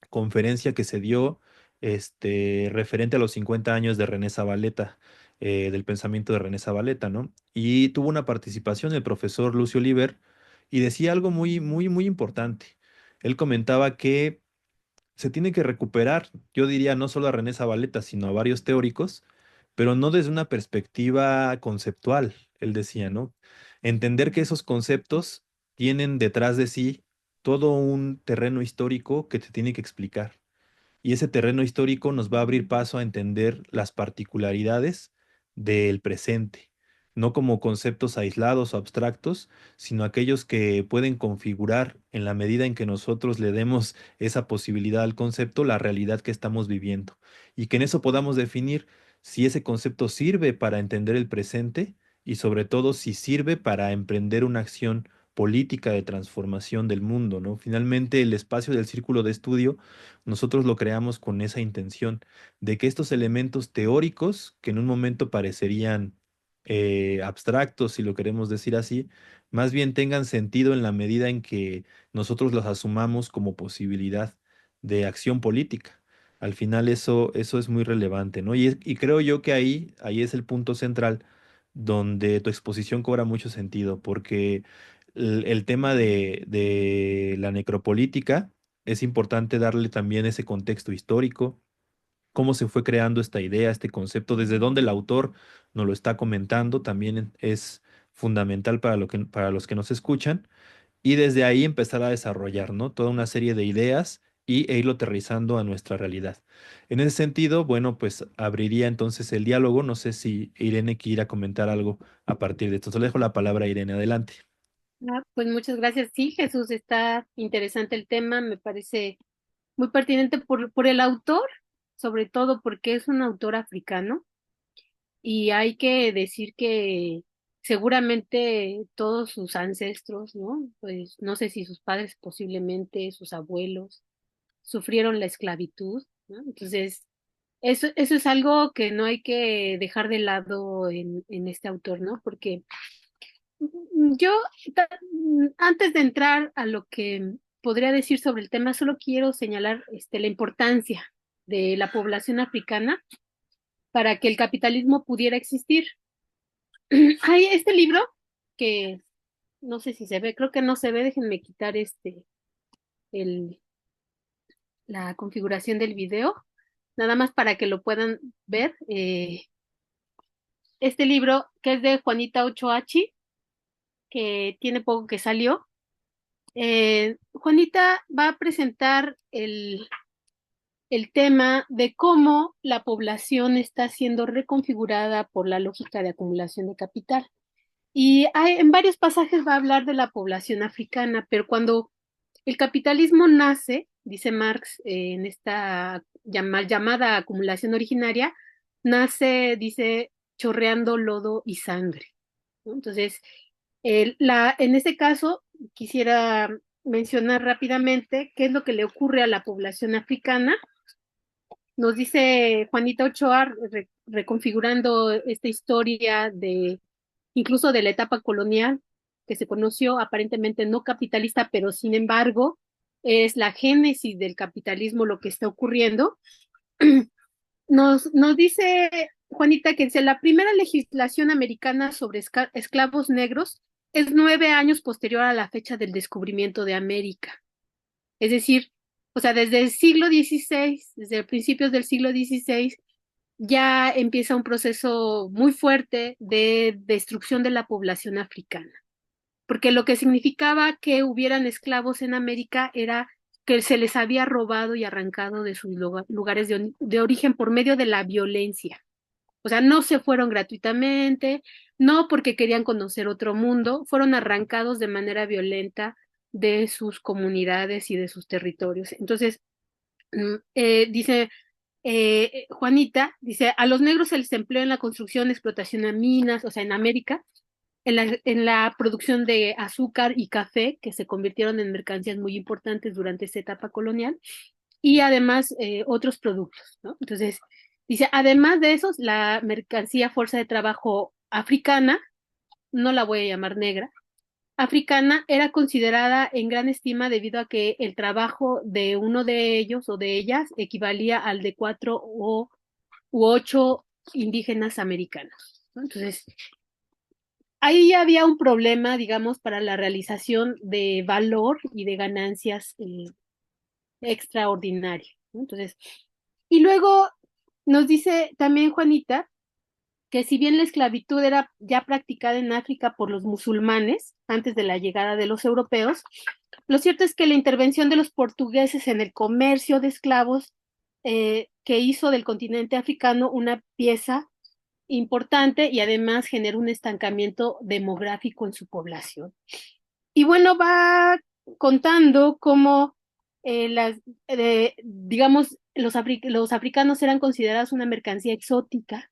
conferencia que se dio referente a los 50 años de René Zavaleta, del pensamiento de René Zavaleta, ¿no? Y tuvo una participación el profesor Lucio Oliver y decía algo muy, muy, muy importante. Él comentaba que se tiene que recuperar, yo diría, no solo a René Zavaleta, sino a varios teóricos, pero no desde una perspectiva conceptual, él decía, ¿no? Entender que esos conceptos tienen detrás de sí todo un terreno histórico que te tiene que explicar, y ese terreno histórico nos va a abrir paso a entender las particularidades del presente, no como conceptos aislados o abstractos, sino aquellos que pueden configurar, en la medida en que nosotros le demos esa posibilidad al concepto, la realidad que estamos viviendo, y que en eso podamos definir si ese concepto sirve para entender el presente, y sobre todo si sirve para emprender una acción política de transformación del mundo, ¿no? Finalmente, el espacio del círculo de estudio nosotros lo creamos con esa intención de que estos elementos teóricos, que en un momento parecerían abstractos, si lo queremos decir así, más bien tengan sentido en la medida en que nosotros los asumamos como posibilidad de acción política. Al final eso es muy relevante, ¿no? Y creo yo que ahí es el punto central donde tu exposición cobra mucho sentido, porque el tema de la necropolítica es importante darle también ese contexto histórico, cómo se fue creando esta idea, este concepto, desde dónde el autor nos lo está comentando, también es fundamental para los que nos escuchan, y desde ahí empezar a desarrollar, ¿no? Toda una serie de ideas e irlo aterrizando a nuestra realidad. En ese sentido, bueno, pues abriría entonces el diálogo. No sé si Irene quiera comentar algo a partir de esto. Te dejo la palabra a Irene, adelante. Pues muchas gracias. Sí, Jesús, está interesante el tema, me parece muy pertinente por el autor, sobre todo porque es un autor africano y hay que decir que seguramente todos sus ancestros, ¿no? Pues no sé si sus padres, posiblemente sus abuelos, sufrieron la esclavitud, ¿no? Entonces, eso es algo que no hay que dejar de lado en este autor, ¿no? Porque yo, antes de entrar a lo que podría decir sobre el tema, solo quiero señalar la importancia de la población africana para que el capitalismo pudiera existir. Hay este libro que no sé si se ve, creo que no se ve, déjenme quitar el, la configuración del video, nada más para que lo puedan ver. Este libro que es de Juanita Ochoachi, que tiene poco que salió. Juanita va a presentar el tema de cómo la población está siendo reconfigurada por la lógica de acumulación de capital. Y en varios pasajes va a hablar de la población africana, pero cuando el capitalismo nace, dice Marx, en esta llamada acumulación originaria, nace, dice, chorreando lodo y sangre, ¿no? Entonces, en este caso, quisiera mencionar rápidamente qué es lo que le ocurre a la población africana. Nos dice Juanita Ochoa, reconfigurando esta historia incluso de la etapa colonial, que se conoció aparentemente no capitalista, pero sin embargo, es la génesis del capitalismo, lo que está ocurriendo. Nos dice Juanita que dice, la primera legislación americana sobre esclavos negros es 9 años posterior a la fecha del descubrimiento de América. Es decir, o sea, desde el siglo XVI, desde principios del siglo XVI, ya empieza un proceso muy fuerte de destrucción de la población africana, porque lo que significaba que hubieran esclavos en América era que se les había robado y arrancado de sus lugares de origen por medio de la violencia. O sea, no se fueron gratuitamente, no porque querían conocer otro mundo, fueron arrancados de manera violenta de sus comunidades y de sus territorios. Entonces, dice Juanita, dice, a los negros se les empleó en la construcción, explotación de minas, o sea, en América, en la producción de azúcar y café, que se convirtieron en mercancías muy importantes durante esta etapa colonial, y además otros productos, ¿no? Entonces, dice, además de esos, la mercancía fuerza de trabajo africana, no la voy a llamar negra, africana era considerada en gran estima debido a que el trabajo de uno de ellos o de ellas equivalía al de 4 u 8 indígenas americanos, ¿no? Entonces, ahí había un problema, digamos, para la realización de valor y de ganancias extraordinarias, ¿no? Entonces, y luego nos dice también Juanita que si bien la esclavitud era ya practicada en África por los musulmanes antes de la llegada de los europeos, lo cierto es que la intervención de los portugueses en el comercio de esclavos que hizo del continente africano una pieza importante y además generó un estancamiento demográfico en su población. Y bueno, va contando cómo digamos, los africanos eran considerados una mercancía exótica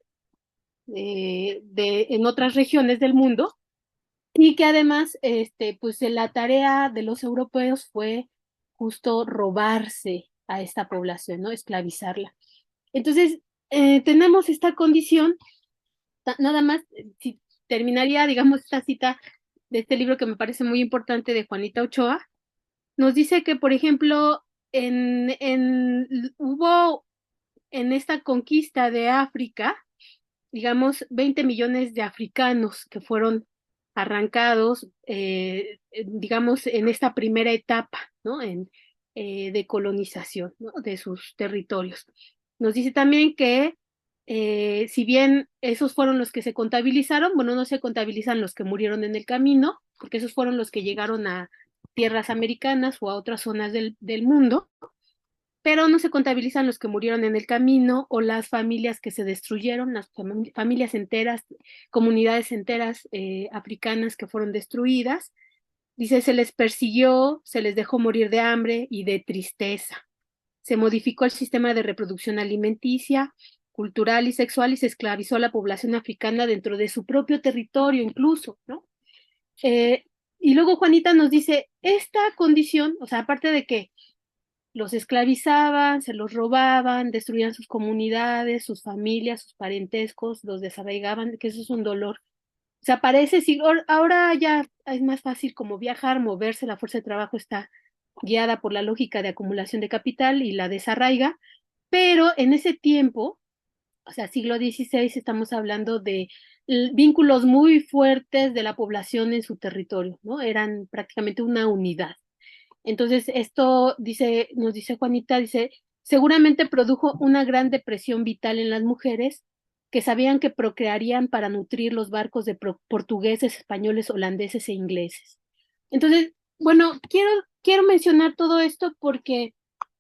en otras regiones del mundo y que además, pues la tarea de los europeos fue justo robarse a esta población, ¿no? Esclavizarla. Entonces, tenemos esta condición, nada más, si terminaría, digamos, esta cita de este libro que me parece muy importante de Juanita Ochoa, nos dice que, por ejemplo, hubo en esta conquista de África, digamos, 20 millones de africanos que fueron arrancados, digamos, en esta primera etapa, ¿no? De colonización, ¿no? De sus territorios. Nos dice también que si bien esos fueron los que se contabilizaron, bueno, no se contabilizan los que murieron en el camino, porque esos fueron los que llegaron a tierras americanas o a otras zonas del mundo, pero no se contabilizan los que murieron en el camino o las familias que se destruyeron, las familias enteras, comunidades enteras africanas que fueron destruidas. Dice, se les persiguió, se les dejó morir de hambre y de tristeza. Se modificó el sistema de reproducción alimenticia, cultural y sexual y se esclavizó a la población africana dentro de su propio territorio incluso, ¿no? Eh, y luego Juanita nos dice, esta condición, o sea, aparte de que los esclavizaban, se los robaban, destruían sus comunidades, sus familias, sus parentescos, los desarraigaban, que eso es un dolor. O sea, parece, si ahora ya es más fácil como viajar, moverse, la fuerza de trabajo está guiada por la lógica de acumulación de capital y la desarraiga, pero en ese tiempo, o sea, siglo XVI, estamos hablando de vínculos muy fuertes de la población en su territorio, ¿no? Eran prácticamente una unidad. Entonces, esto dice, nos dice Juanita, dice, seguramente produjo una gran depresión vital en las mujeres que sabían que procrearían para nutrir los barcos de portugueses, españoles, holandeses e ingleses. Entonces, bueno, quiero mencionar todo esto porque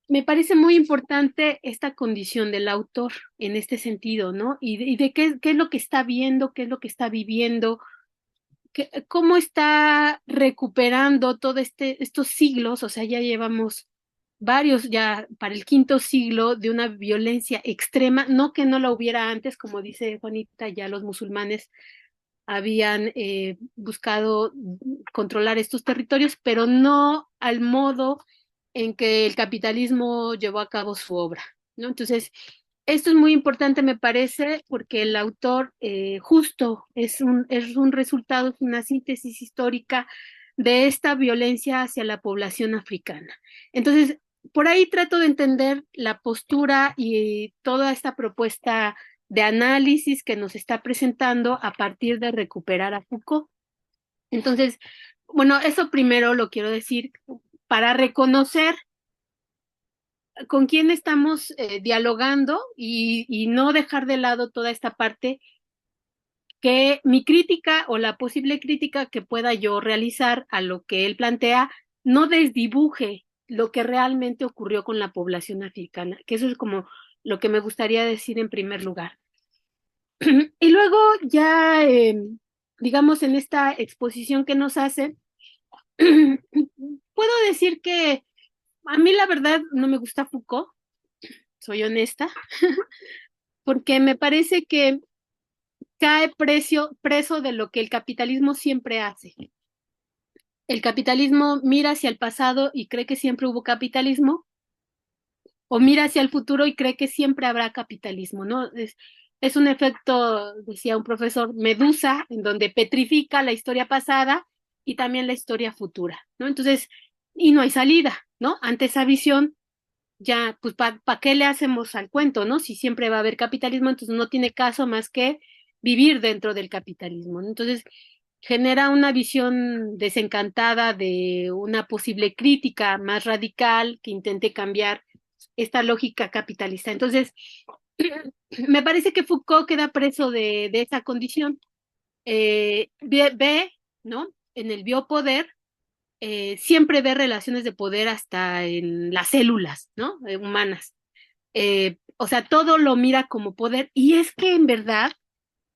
me parece muy importante esta condición del autor en este sentido, ¿no? Y de qué es lo que está viendo, qué es lo que está viviendo, cómo está recuperando todo estos siglos, o sea, ya llevamos varios, ya para el quinto siglo, de una violencia extrema, no que no la hubiera antes, como dice Juanita, ya los musulmanes habían buscado controlar estos territorios, pero no al modo en que el capitalismo llevó a cabo su obra, ¿no? Entonces, esto es muy importante, me parece, porque el autor justo es un resultado, es una síntesis histórica de esta violencia hacia la población africana. Entonces, por ahí trato de entender la postura y toda esta propuesta de análisis que nos está presentando a partir de recuperar a Foucault. Entonces, bueno, eso primero lo quiero decir para reconocer con quién estamos dialogando y no dejar de lado toda esta parte que mi crítica o la posible crítica que pueda yo realizar a lo que él plantea no desdibuje lo que realmente ocurrió con la población africana, que eso es como lo que me gustaría decir en primer lugar. Y luego ya, digamos, en esta exposición que nos hace, puedo decir que a mí la verdad no me gusta Foucault, soy honesta, porque me parece que cae preso de lo que el capitalismo siempre hace. El capitalismo mira hacia el pasado y cree que siempre hubo capitalismo, o mira hacia el futuro y cree que siempre habrá capitalismo, ¿no? Es un efecto, decía un profesor, medusa, en donde petrifica la historia pasada y también la historia futura, ¿no? Entonces, y no hay salida, ¿no? Ante esa visión, ya, pues, ¿para qué le hacemos al cuento, no? Si siempre va a haber capitalismo, entonces no tiene caso más que vivir dentro del capitalismo, ¿no? Entonces, genera una visión desencantada de una posible crítica más radical que intente cambiar esta lógica capitalista. Entonces, me parece que Foucault queda preso de esa condición. Ve, ¿no? En el biopoder, siempre ve relaciones de poder hasta en las células, ¿no? Humanas. O sea, todo lo mira como poder. Y es que en verdad,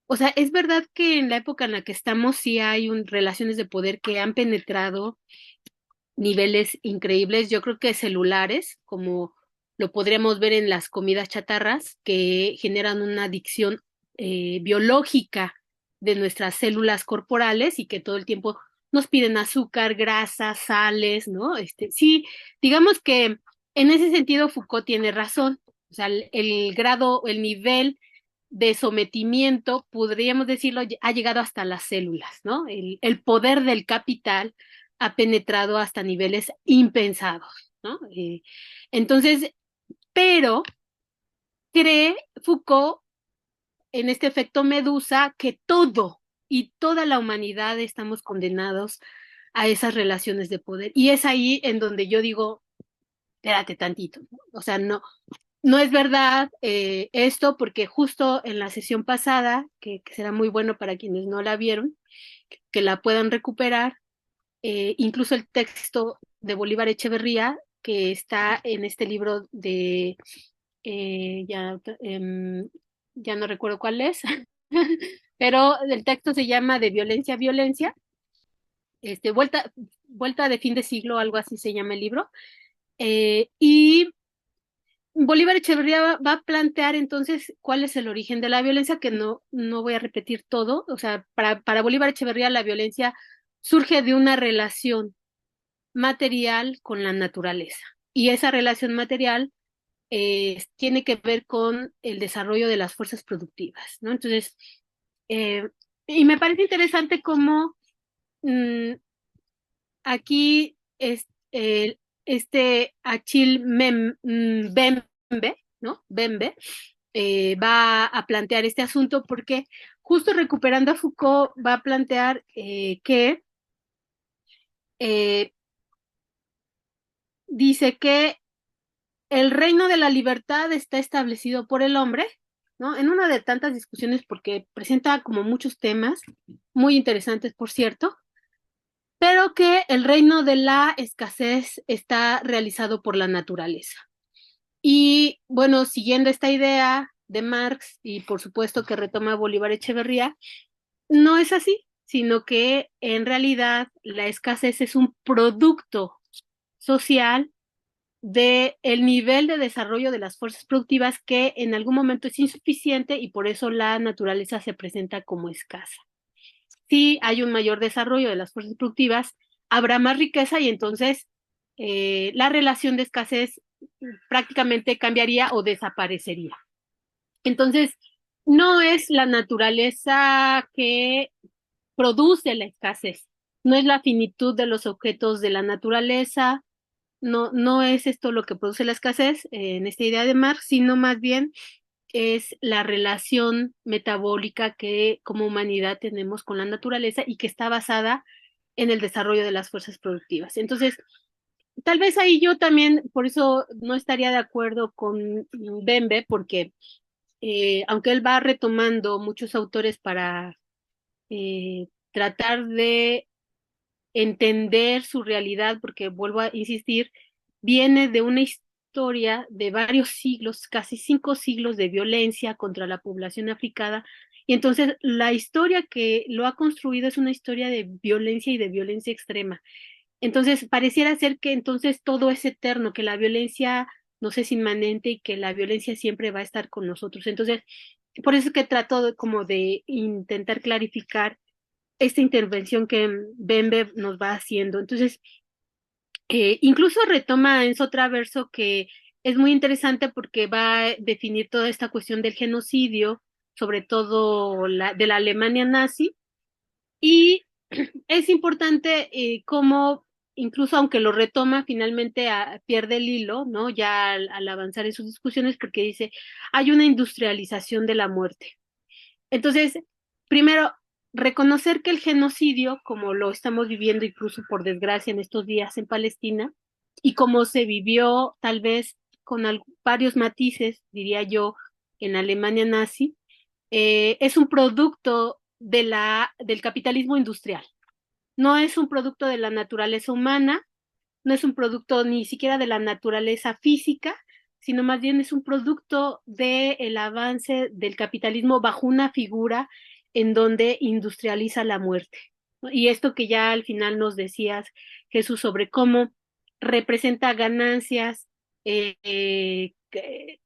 o sea, es verdad que en la época en la que estamos sí hay relaciones de poder que han penetrado niveles increíbles, yo creo que celulares, como lo podríamos ver en las comidas chatarras, que generan una adicción biológica de nuestras células corporales y que todo el tiempo nos piden azúcar, grasa, sales, ¿no? Sí, digamos que en ese sentido Foucault tiene razón, o sea, el grado, el nivel de sometimiento, podríamos decirlo, ha llegado hasta las células, ¿no? El poder del capital ha penetrado hasta niveles impensados, ¿no? Entonces, pero cree Foucault en este efecto medusa que todo y toda la humanidad estamos condenados a esas relaciones de poder. Y es ahí en donde yo digo, espérate tantito, ¿no? O sea, no es verdad esto, porque justo en la sesión pasada, que será muy bueno para quienes no la vieron, que la puedan recuperar, incluso el texto de Bolívar Echeverría, que está en este libro de, ya no recuerdo cuál es, pero el texto se llama De violencia a violencia, vuelta de fin de siglo, algo así se llama el libro, y Bolívar Echeverría va a plantear entonces cuál es el origen de la violencia, que no voy a repetir todo, o sea, para Bolívar Echeverría la violencia surge de una relación material con la naturaleza. Y esa relación material tiene que ver con el desarrollo de las fuerzas productivas, ¿no? Entonces, eh, y me parece interesante cómo aquí Achille Bembe, ¿no? Bembe, va a plantear este asunto porque justo recuperando a Foucault va a plantear que dice que el reino de la libertad está establecido por el hombre, ¿no? En una de tantas discusiones, porque presenta como muchos temas muy interesantes, por cierto, pero que el reino de la escasez está realizado por la naturaleza. Y bueno, siguiendo esta idea de Marx y por supuesto que retoma Bolívar Echeverría, no es así, sino que en realidad la escasez es un producto social de el nivel de desarrollo de las fuerzas productivas que en algún momento es insuficiente y por eso la naturaleza se presenta como escasa. Si hay un mayor desarrollo de las fuerzas productivas, habrá más riqueza y entonces la relación de escasez prácticamente cambiaría o desaparecería. Entonces, no es la naturaleza que produce la escasez, no es la finitud de los objetos de la naturaleza, no es esto lo que produce la escasez en esta idea de Marx, sino más bien es la relación metabólica que como humanidad tenemos con la naturaleza y que está basada en el desarrollo de las fuerzas productivas. Entonces, tal vez ahí yo también, por eso no estaría de acuerdo con Bembe, porque aunque él va retomando muchos autores para tratar de entender su realidad, porque vuelvo a insistir, viene de una historia de varios siglos, casi 5 siglos de violencia contra la población africana, y entonces la historia que lo ha construido es una historia de violencia y de violencia extrema. Entonces, pareciera ser que entonces todo es eterno, que la violencia nos es inmanente y que la violencia siempre va a estar con nosotros. Entonces, por eso es que trato como de intentar clarificar esta intervención que Bembe nos va haciendo. Entonces, incluso retoma en su verso que es muy interesante porque va a definir toda esta cuestión del genocidio, sobre todo de la Alemania nazi, y es importante cómo, incluso aunque lo retoma, finalmente pierde el hilo, ¿no? Ya al avanzar en sus discusiones, porque dice, hay una industrialización de la muerte. Entonces, primero, reconocer que el genocidio, como lo estamos viviendo incluso por desgracia en estos días en Palestina, y como se vivió tal vez con varios matices, diría yo, en Alemania nazi, es un producto del capitalismo industrial. No es un producto de la naturaleza humana, no es un producto ni siquiera de la naturaleza física, sino más bien es un producto del avance del capitalismo bajo una figura en donde industrializa la muerte, ¿no? Y esto que ya al final nos decías, Jesús, sobre cómo representa ganancias,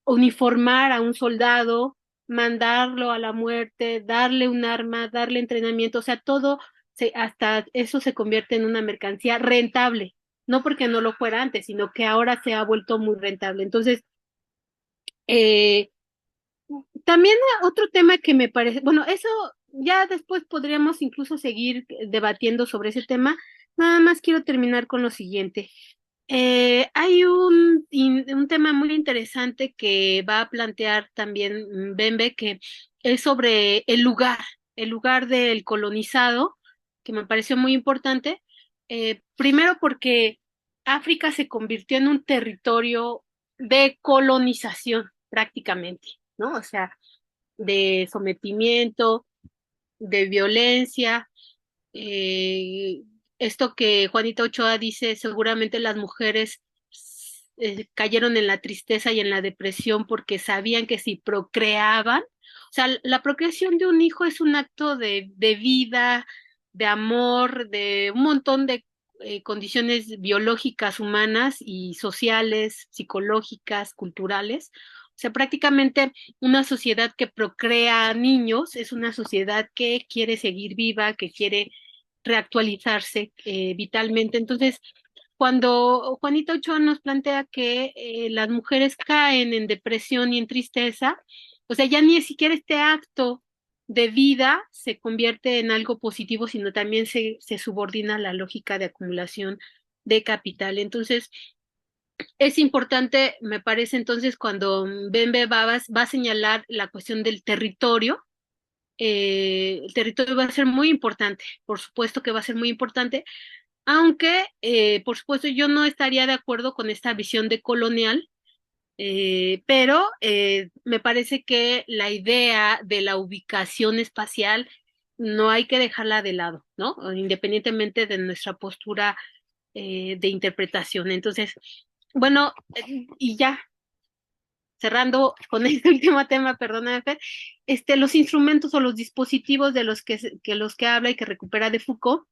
uniformar a un soldado, mandarlo a la muerte, darle un arma, darle entrenamiento, o sea, todo, hasta eso se convierte en una mercancía rentable, no porque no lo fuera antes, sino que ahora se ha vuelto muy rentable. Entonces, eh, también otro tema que me parece, bueno, eso ya después podríamos incluso seguir debatiendo sobre ese tema. Nada más quiero terminar con lo siguiente. Hay un tema muy interesante que va a plantear también Bembe, que es sobre el lugar del colonizado, que me pareció muy importante. Primero porque África se convirtió en un territorio de colonización prácticamente, ¿no? O sea, de sometimiento, de violencia, eh, esto que Juanita Ochoa dice, seguramente las mujeres cayeron en la tristeza y en la depresión porque sabían que si procreaban, o sea, la procreación de un hijo es un acto de vida, de amor, de un montón de condiciones biológicas, humanas y sociales, psicológicas, culturales. O sea, prácticamente una sociedad que procrea niños es una sociedad que quiere seguir viva, que quiere reactualizarse vitalmente. Entonces, cuando Juanita Ochoa nos plantea que las mujeres caen en depresión y en tristeza, o sea, ya ni siquiera este acto de vida se convierte en algo positivo, sino también se subordina a la lógica de acumulación de capital. Entonces, es importante, me parece entonces, cuando Bembe va a señalar la cuestión del territorio, el territorio va a ser muy importante, por supuesto que va a ser muy importante, aunque, por supuesto, yo no estaría de acuerdo con esta visión de colonial, pero me parece que la idea de la ubicación espacial no hay que dejarla de lado, ¿no? Independientemente de nuestra postura de interpretación. Entonces, bueno, y ya cerrando con este último tema, perdóname, Fer, los instrumentos o los dispositivos de los que habla y que recupera de Foucault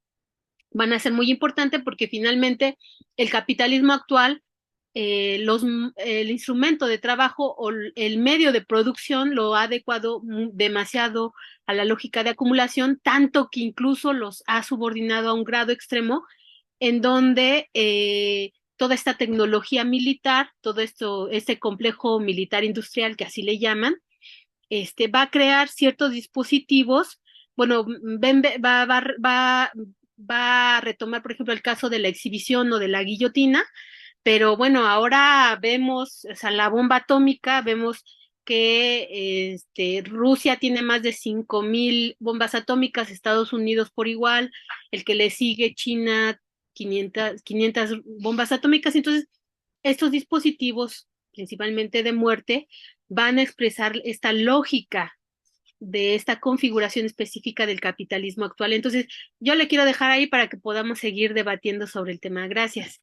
van a ser muy importantes porque finalmente el capitalismo actual, el instrumento de trabajo o el medio de producción lo ha adecuado demasiado a la lógica de acumulación, tanto que incluso los ha subordinado a un grado extremo en donde toda esta tecnología militar, todo esto, este complejo militar industrial que así le llaman, va a crear ciertos dispositivos. Bueno, va va a retomar, por ejemplo, el caso de la exhibición o de la guillotina, pero bueno, ahora vemos, o sea, la bomba atómica, vemos que Rusia tiene más de 5.000 bombas atómicas, Estados Unidos por igual, el que le sigue China 500 bombas atómicas. Entonces, estos dispositivos, principalmente de muerte, van a expresar esta lógica de esta configuración específica del capitalismo actual. Entonces, yo le quiero dejar ahí para que podamos seguir debatiendo sobre el tema. Gracias.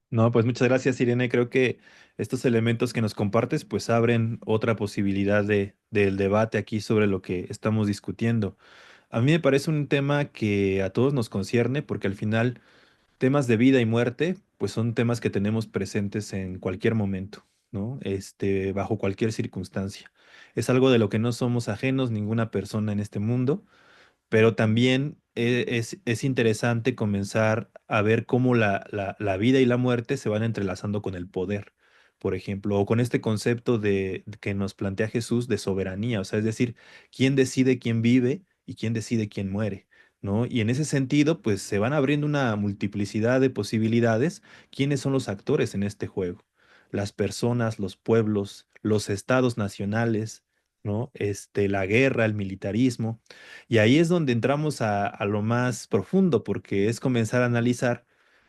No, pues muchas gracias, Irene. Creo que estos elementos que nos compartes pues abren otra posibilidad del debate aquí sobre lo que estamos discutiendo. A mí me parece un tema que a todos nos concierne porque al final temas de vida y muerte pues son temas que tenemos presentes en cualquier momento, ¿no? Bajo cualquier circunstancia. Es algo de lo que no somos ajenos ninguna persona en este mundo, pero también es interesante comenzar a ver cómo la vida y la muerte se van entrelazando con el poder, por ejemplo, o con este concepto que nos plantea Jesús de soberanía, o sea, es decir, quién decide quién vive y quién decide quién muere, ¿no? Y en ese sentido, pues se van abriendo una multiplicidad de posibilidades. ¿Quiénes son los actores en este juego? Las personas, los pueblos, los estados nacionales, ¿no? La guerra, el militarismo. Y ahí es donde entramos a lo más profundo, porque es comenzar a analizar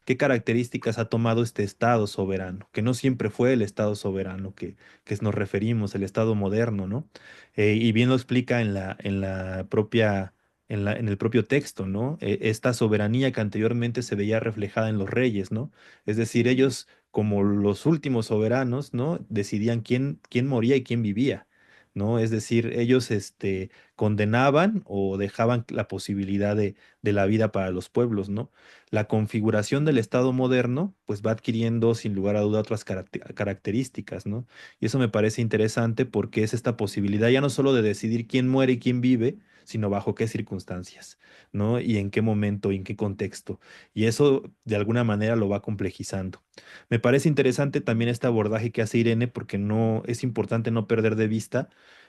qué características ha tomado este Estado soberano, que no siempre fue el Estado soberano que nos referimos, el Estado moderno, ¿no? Y bien lo explica en el propio texto, ¿no? Esta soberanía que anteriormente se veía reflejada en los reyes, ¿no? Es decir, ellos, como los últimos soberanos, ¿no? Decidían quién moría y quién vivía, ¿no? Es decir, ellos, condenaban o dejaban la posibilidad de la vida para los pueblos, ¿no? La configuración del Estado moderno, pues va adquiriendo sin lugar a duda otras características, ¿no? Y eso me parece interesante porque es esta posibilidad ya no solo de decidir quién muere y quién vive, sino bajo qué circunstancias, ¿no? Y en qué momento y en qué contexto. Y eso de alguna manera lo va complejizando. Me parece interesante también este abordaje que hace Irene porque no es importante no perder de vista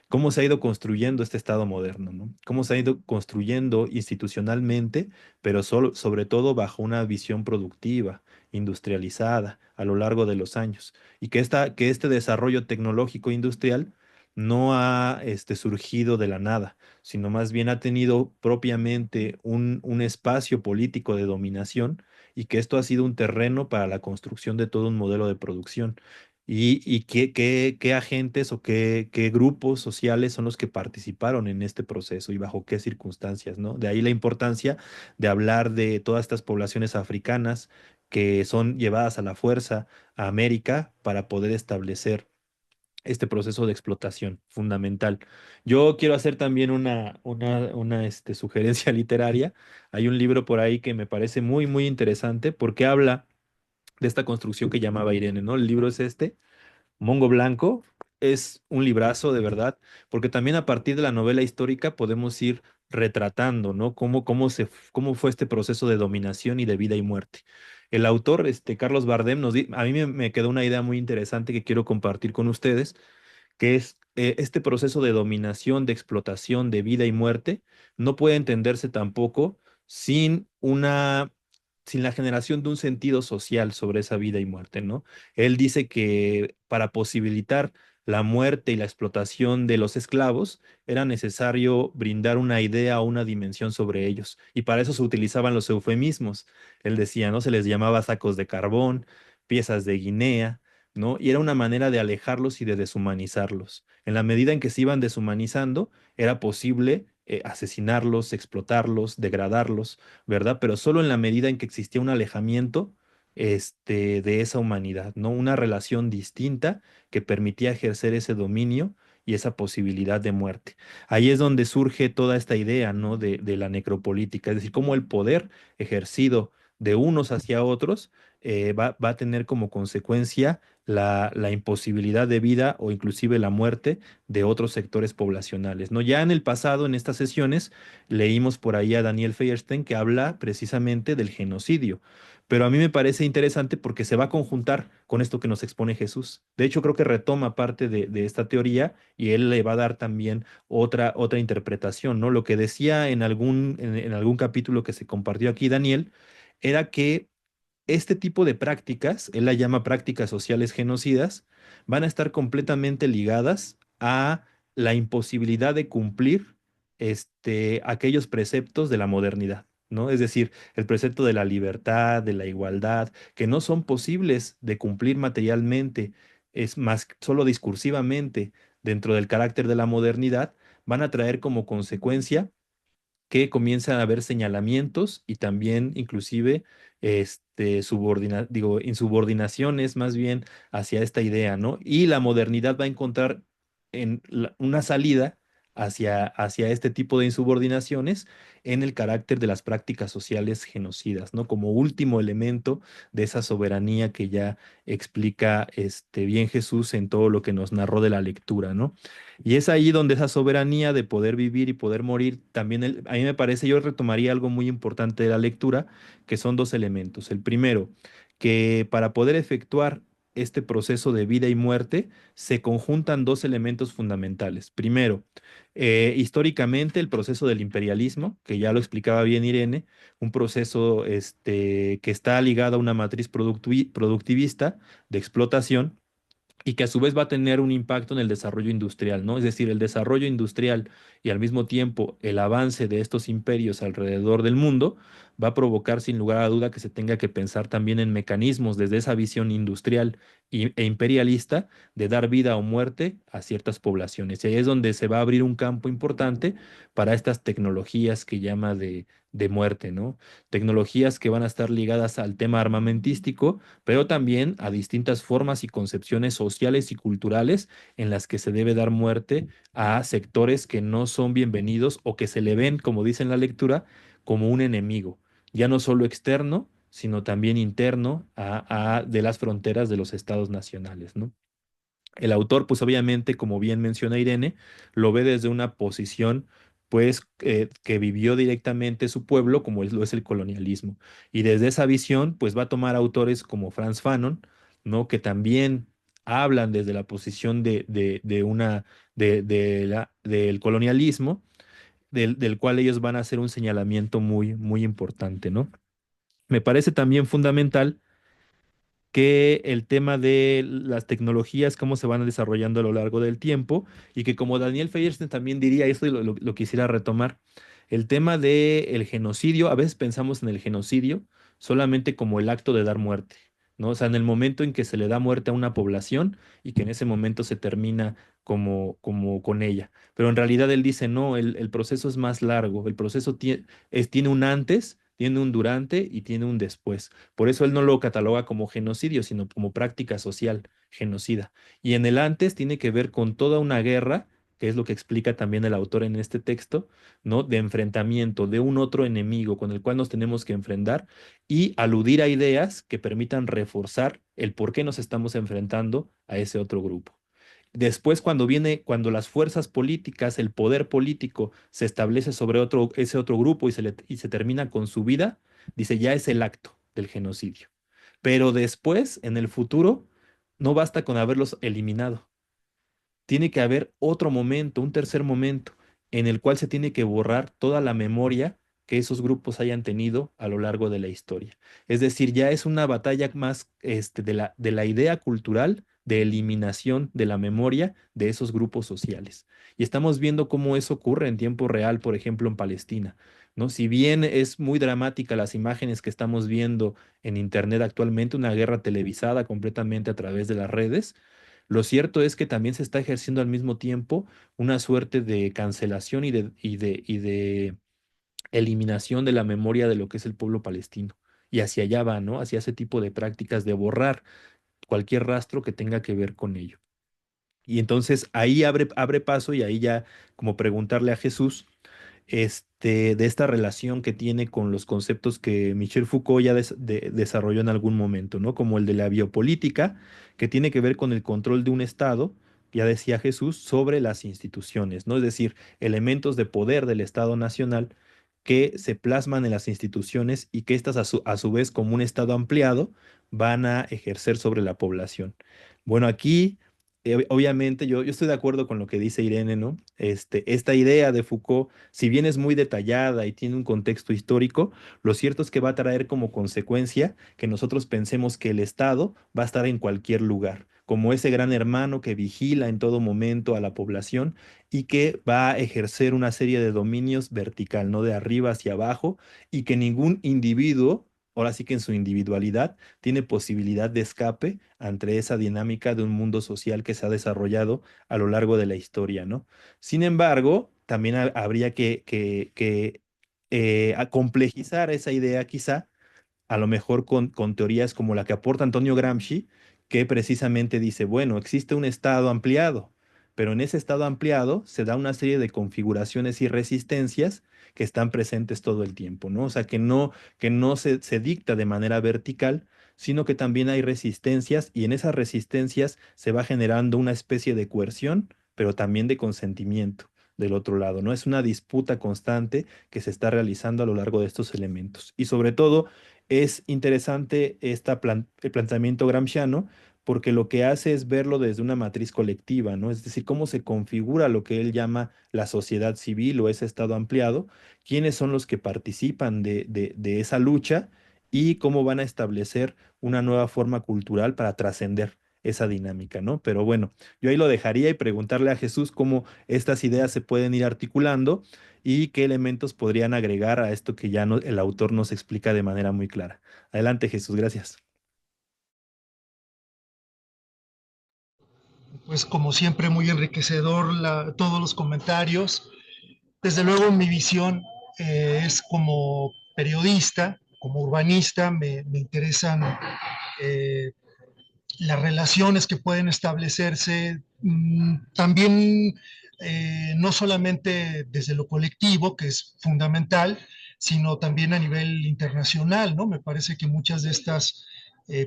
cómo se ha ido construyendo este Estado moderno, ¿no? Cómo se ha ido construyendo institucionalmente, pero sobre todo bajo una visión productiva, industrializada a lo largo de los años. Y que este desarrollo tecnológico industrial no ha surgido de la nada, sino más bien ha tenido propiamente un espacio político de dominación y que esto ha sido un terreno para la construcción de todo un modelo de producción. Y qué agentes o qué grupos sociales son los que participaron en este proceso y bajo qué circunstancias, ¿no? De ahí la importancia de hablar de todas estas poblaciones africanas que son llevadas a la fuerza a América para poder establecer este proceso de explotación fundamental. Yo quiero hacer también una sugerencia literaria. Hay un libro por ahí que me parece muy, muy interesante porque habla de esta construcción que llamaba Irene, ¿no? El libro es Mongo Blanco. Es un librazo de verdad, porque también a partir de la novela histórica podemos ir retratando, ¿no? Cómo fue este proceso de dominación y de vida y muerte. El autor, Carlos Bardem, a mí me quedó una idea muy interesante que quiero compartir con ustedes, que es este proceso de dominación, de explotación, de vida y muerte, no puede entenderse tampoco sin sin la generación de un sentido social sobre esa vida y muerte, ¿no? Él dice que para posibilitar la muerte y la explotación de los esclavos era necesario brindar una idea o una dimensión sobre ellos, y para eso se utilizaban los eufemismos. Él decía, ¿no? Se les llamaba sacos de carbón, piezas de guinea, ¿no? Y era una manera de alejarlos y de deshumanizarlos. En la medida en que se iban deshumanizando, era posible asesinarlos, explotarlos, degradarlos, ¿verdad? Pero solo en la medida en que existía un alejamiento, de esa humanidad, ¿no? Una relación distinta que permitía ejercer ese dominio y esa posibilidad de muerte. Ahí es donde surge toda esta idea, ¿no? De la necropolítica, es decir, cómo el poder ejercido de unos hacia otros va a tener como consecuencia la imposibilidad de vida o inclusive la muerte de otros sectores poblacionales, ¿no? Ya en el pasado, en estas sesiones, leímos por ahí a Daniel Feierstein que habla precisamente del genocidio. Pero a mí me parece interesante porque se va a conjuntar con esto que nos expone Jesús. De hecho, creo que retoma parte de esta teoría y él le va a dar también otra interpretación, ¿no? Lo que decía en algún capítulo que se compartió aquí Daniel era que este tipo de prácticas, él la llama prácticas sociales genocidas, van a estar completamente ligadas a la imposibilidad de cumplir aquellos preceptos de la modernidad, ¿no? Es decir, el precepto de la libertad, de la igualdad, que no son posibles de cumplir materialmente, es más solo discursivamente dentro del carácter de la modernidad, van a traer como consecuencia que comienzan a haber señalamientos y también inclusive insubordinaciones más bien hacia esta idea, ¿no? Y la modernidad va a encontrar una salida hacia este tipo de insubordinaciones en el carácter de las prácticas sociales genocidas, ¿no? Como último elemento de esa soberanía que ya explica bien Jesús en todo lo que nos narró de la lectura, ¿no? Y es ahí donde esa soberanía de poder vivir y poder morir, también a mí me parece, yo retomaría algo muy importante de la lectura, que son dos elementos. El primero, que para poder efectuar este proceso de vida y muerte, se conjuntan dos elementos fundamentales. Primero, históricamente el proceso del imperialismo, que ya lo explicaba bien Irene, un proceso que está ligado a una matriz productivista de explotación y que a su vez va a tener un impacto en el desarrollo industrial, ¿no? Es decir, el desarrollo industrial y al mismo tiempo el avance de estos imperios alrededor del mundo va a provocar sin lugar a duda que se tenga que pensar también en mecanismos desde esa visión industrial e imperialista de dar vida o muerte a ciertas poblaciones. Y ahí es donde se va a abrir un campo importante para estas tecnologías que llama de muerte, ¿no? Tecnologías que van a estar ligadas al tema armamentístico pero también a distintas formas y concepciones sociales y culturales en las que se debe dar muerte a sectores que no son bienvenidos o que se le ven, como dice en la lectura, como un enemigo, ya no solo externo, sino también interno de las fronteras de los estados nacionales, ¿no? El autor, pues obviamente, como bien menciona Irene, lo ve desde una posición, pues, que vivió directamente su pueblo, como lo es el colonialismo. Y desde esa visión, pues va a tomar autores como Franz Fanon, ¿no? Que también hablan desde la posición del colonialismo, del cual ellos van a hacer un señalamiento muy, muy importante, ¿no? Me parece también fundamental que el tema de las tecnologías, cómo se van desarrollando a lo largo del tiempo, y que como Daniel Feierstein también diría, esto y lo quisiera retomar, el tema del genocidio, a veces pensamos en el genocidio solamente como el acto de dar muerte, ¿no? O sea, en el momento en que se le da muerte a una población y que en ese momento se termina como con ella. Pero en realidad él dice, no, el proceso es más largo, el proceso tiene un antes, tiene un durante y tiene un después. Por eso él no lo cataloga como genocidio, sino como práctica social genocida. Y en el antes tiene que ver con toda una guerra, que es lo que explica también el autor en este texto, ¿no? De enfrentamiento de un otro enemigo con el cual nos tenemos que enfrentar y aludir a ideas que permitan reforzar el por qué nos estamos enfrentando a ese otro grupo. Después, cuando las fuerzas políticas, el poder político se establece sobre ese otro grupo y se termina con su vida, dice, ya es el acto del genocidio. Pero después, en el futuro, no basta con haberlos eliminado. Tiene que haber otro momento, un tercer momento, en el cual se tiene que borrar toda la memoria que esos grupos hayan tenido a lo largo de la historia. Es decir, ya es una batalla más de la idea cultural de eliminación de la memoria de esos grupos sociales. Y estamos viendo cómo eso ocurre en tiempo real, por ejemplo, en Palestina, ¿no? Si bien es muy dramática las imágenes que estamos viendo en Internet actualmente, una guerra televisada completamente a través de las redes, lo cierto es que también se está ejerciendo al mismo tiempo una suerte de cancelación y de eliminación de la memoria de lo que es el pueblo palestino. Y hacia allá va, ¿no? Hacia ese tipo de prácticas de borrar cualquier rastro que tenga que ver con ello. Y entonces ahí abre paso y ahí ya como preguntarle a Jesús de esta relación que tiene con los conceptos que Michel Foucault ya desarrolló en algún momento, ¿no? Como el de la biopolítica, que tiene que ver con el control de un Estado, ya decía Jesús, sobre las instituciones, ¿no? Es decir, elementos de poder del Estado nacional que se plasman en las instituciones y que éstas a su vez, como un Estado ampliado, van a ejercer sobre la población. Bueno, aquí obviamente yo estoy de acuerdo con lo que dice Irene, ¿no? Esta idea de Foucault, si bien es muy detallada y tiene un contexto histórico, lo cierto es que va a traer como consecuencia que nosotros pensemos que el Estado va a estar en cualquier lugar, como ese gran hermano que vigila en todo momento a la población y que va a ejercer una serie de dominios vertical, ¿no? De arriba hacia abajo, y que ningún individuo, ahora sí que en su individualidad, tiene posibilidad de escape ante esa dinámica de un mundo social que se ha desarrollado a lo largo de la historia, ¿no? Sin embargo, también habría que complejizar esa idea quizá a lo mejor con teorías como la que aporta Antonio Gramsci, que precisamente dice, bueno, existe un estado ampliado, pero en ese estado ampliado se da una serie de configuraciones y resistencias que están presentes todo el tiempo, ¿no? O sea, que no se dicta de manera vertical, sino que también hay resistencias y en esas resistencias se va generando una especie de coerción, pero también de consentimiento del otro lado, ¿no? Es una disputa constante que se está realizando a lo largo de estos elementos. Y sobre todo, es interesante el planteamiento gramsciano porque lo que hace es verlo desde una matriz colectiva, ¿no? Es decir, cómo se configura lo que él llama la sociedad civil o ese estado ampliado, quiénes son los que participan de esa lucha y cómo van a establecer una nueva forma cultural para trascender esa dinámica, ¿no? Pero bueno, yo ahí lo dejaría y preguntarle a Jesús cómo estas ideas se pueden ir articulando y qué elementos podrían agregar a esto que ya el autor nos explica de manera muy clara. Adelante, Jesús, gracias. Pues como siempre, muy enriquecedor todos los comentarios. Desde luego, mi visión es como periodista, como urbanista, me interesan eh, las relaciones que pueden establecerse también no solamente desde lo colectivo, que es fundamental, sino también a nivel internacional, ¿no? Me parece que muchas de estas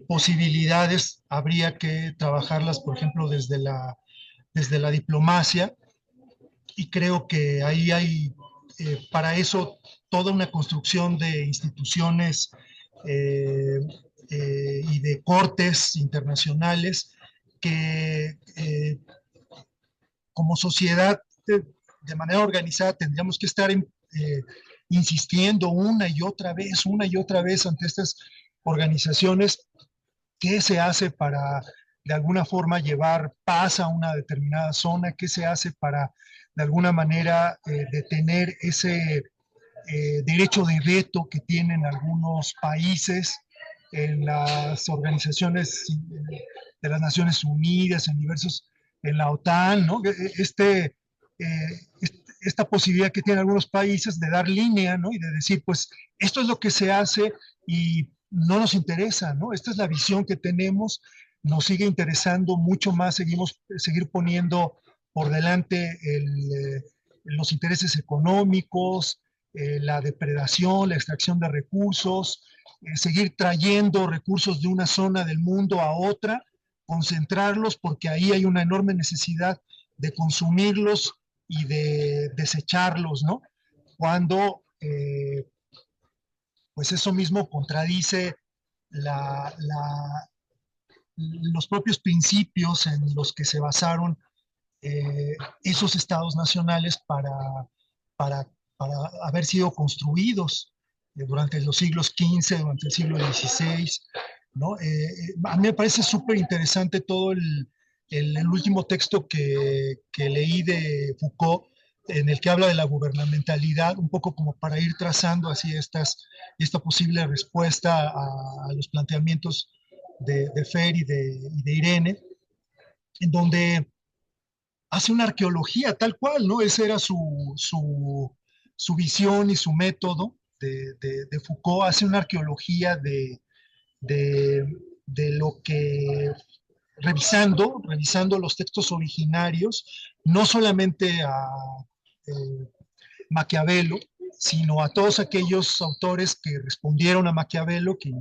posibilidades habría que trabajarlas, por ejemplo, desde la diplomacia, y creo que ahí hay para eso toda una construcción de instituciones eh, y de cortes internacionales que como sociedad de manera organizada tendríamos que estar insistiendo una y otra vez ante estas organizaciones. ¿Qué se hace para de alguna forma llevar paz a una determinada zona? ¿Qué se hace para de alguna manera detener ese derecho de veto que tienen algunos países en las organizaciones de las Naciones Unidas, en la OTAN, ¿no? Esta posibilidad que tienen algunos países de dar línea, ¿no? Y de decir, pues, esto es lo que se hace y no nos interesa, ¿no? Esta es la visión que tenemos, nos sigue interesando mucho más, seguir poniendo por delante los intereses económicos, la depredación, la extracción de recursos, seguir trayendo recursos de una zona del mundo a otra, concentrarlos porque ahí hay una enorme necesidad de consumirlos y de desecharlos, ¿no? Cuando pues eso mismo contradice la, la, los propios principios en los que se basaron esos estados nacionales para, para haber sido construidos durante los siglos XV, durante el siglo XVI, ¿no? A mí me parece súper interesante todo el último texto que leí de Foucault, en el que habla de la gubernamentalidad, un poco como para ir trazando así esta posible respuesta a los planteamientos de Fer y de Irene, en donde hace una arqueología tal cual, ¿no? Esa era su visión y su método de Foucault, hace una arqueología de, de lo que, revisando los textos originarios, no solamente eh, Maquiavelo, sino a todos aquellos autores que respondieron a Maquiavelo, que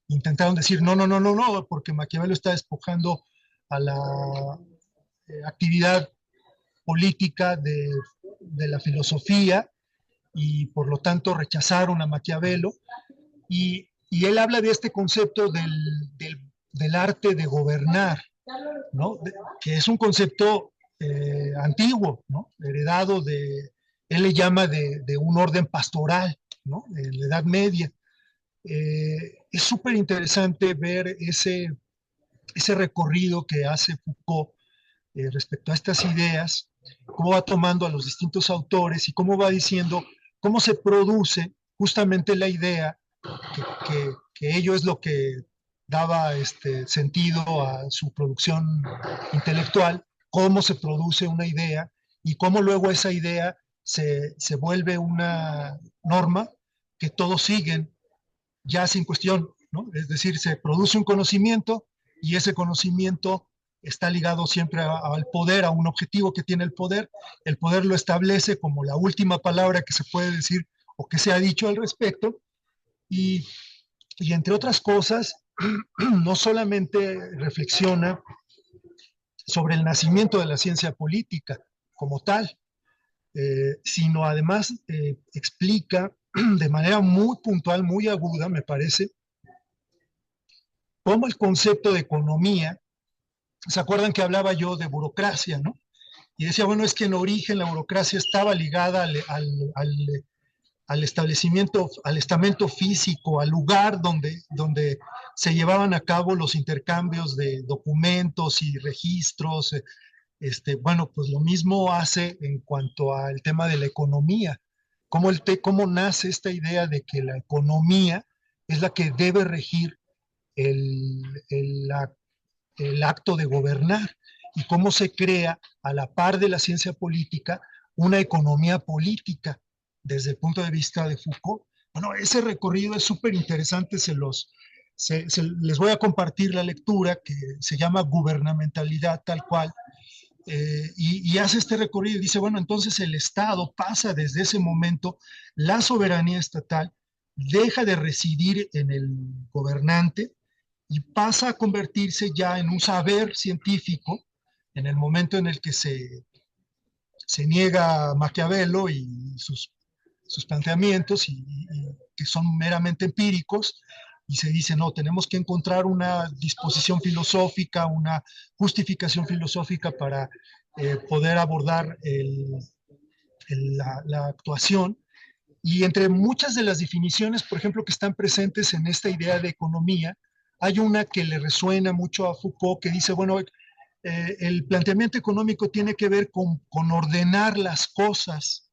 intentaron decir no, no, no, no, no, porque Maquiavelo está despojando a la actividad política de la filosofía y por lo tanto rechazaron a Maquiavelo. Y él habla de este concepto del arte de gobernar, ¿no? Que es un concepto antiguo, ¿no? Heredado él le llama de un orden pastoral, ¿no? En la Edad Media. Es súper interesante ver ese recorrido que hace Foucault respecto a estas ideas, cómo va tomando a los distintos autores y cómo va diciendo cómo se produce justamente la idea, que ello es lo que daba sentido a su producción intelectual, cómo se produce una idea y cómo luego esa idea se vuelve una norma que todos siguen ya sin cuestión, ¿no? Es decir, se produce un conocimiento y ese conocimiento está ligado siempre al poder, a un objetivo que tiene el poder lo establece como la última palabra que se puede decir o que se ha dicho al respecto, y, y entre otras cosas, no solamente reflexiona sobre el nacimiento de la ciencia política como tal, sino además explica de manera muy puntual, muy aguda, me parece, cómo el concepto de economía, ¿se acuerdan que hablaba yo de burocracia, no? Y decía, bueno, es que en origen la burocracia estaba ligada al establecimiento, al estamento físico, al lugar donde se llevaban a cabo los intercambios de documentos y registros. Bueno, pues lo mismo hace en cuanto al tema de la economía. Cómo nace esta idea de que la economía es la que debe regir el, el, el acto de gobernar y cómo se crea a la par de la ciencia política una economía política desde el punto de vista de Foucault. Bueno, ese recorrido es súper interesante, les voy a compartir la lectura que se llama Gubernamentalidad tal cual, y hace este recorrido y dice, bueno, entonces el Estado pasa desde ese momento, la soberanía estatal deja de residir en el gobernante y pasa a convertirse ya en un saber científico en el momento en el que se niega Maquiavelo y sus planteamientos que son meramente empíricos, y se dice, no, tenemos que encontrar una disposición filosófica, una justificación filosófica para poder abordar la actuación. Y entre muchas de las definiciones, por ejemplo, que están presentes en esta idea de economía, hay una que le resuena mucho a Foucault, que dice, bueno, el planteamiento económico tiene que ver con ordenar las cosas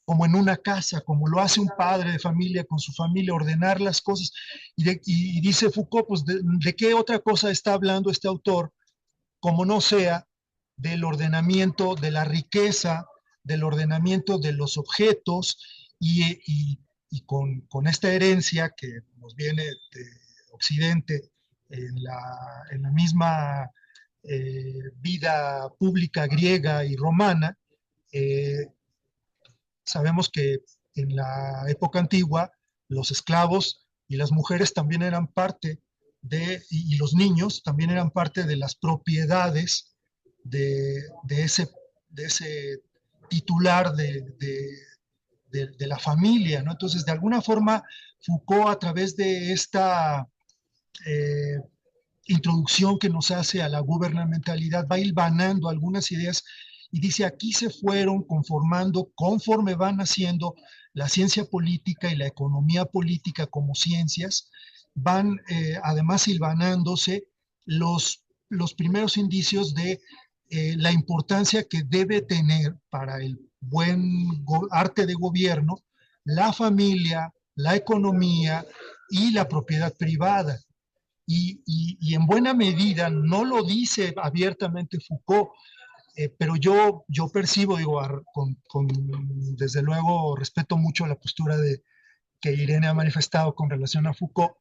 como en una casa, como lo hace un padre de familia con su familia, ordenar las cosas. Y dice Foucault, pues, ¿de qué otra cosa está hablando este autor, como no sea del ordenamiento de la riqueza, del ordenamiento de los objetos con esta herencia que nos viene de Occidente en la misma vida pública griega y romana? Sabemos que en la época antigua los esclavos y las mujeres también eran parte y los niños también eran parte de las propiedades de ese titular de la familia, ¿no? Entonces, de alguna forma, Foucault, a través de esta eh, introducción que nos hace a la gubernamentalidad, va hilvanando algunas ideas y dice, aquí se fueron conformando, conforme van haciendo la ciencia política y la economía política como ciencias, van además hilvanándose los primeros indicios de la importancia que debe tener para el buen arte de gobierno la familia, la economía y la propiedad privada. Y en buena medida, no lo dice abiertamente Foucault, pero yo percibo, digo, desde luego respeto mucho la postura que Irene ha manifestado con relación a Foucault,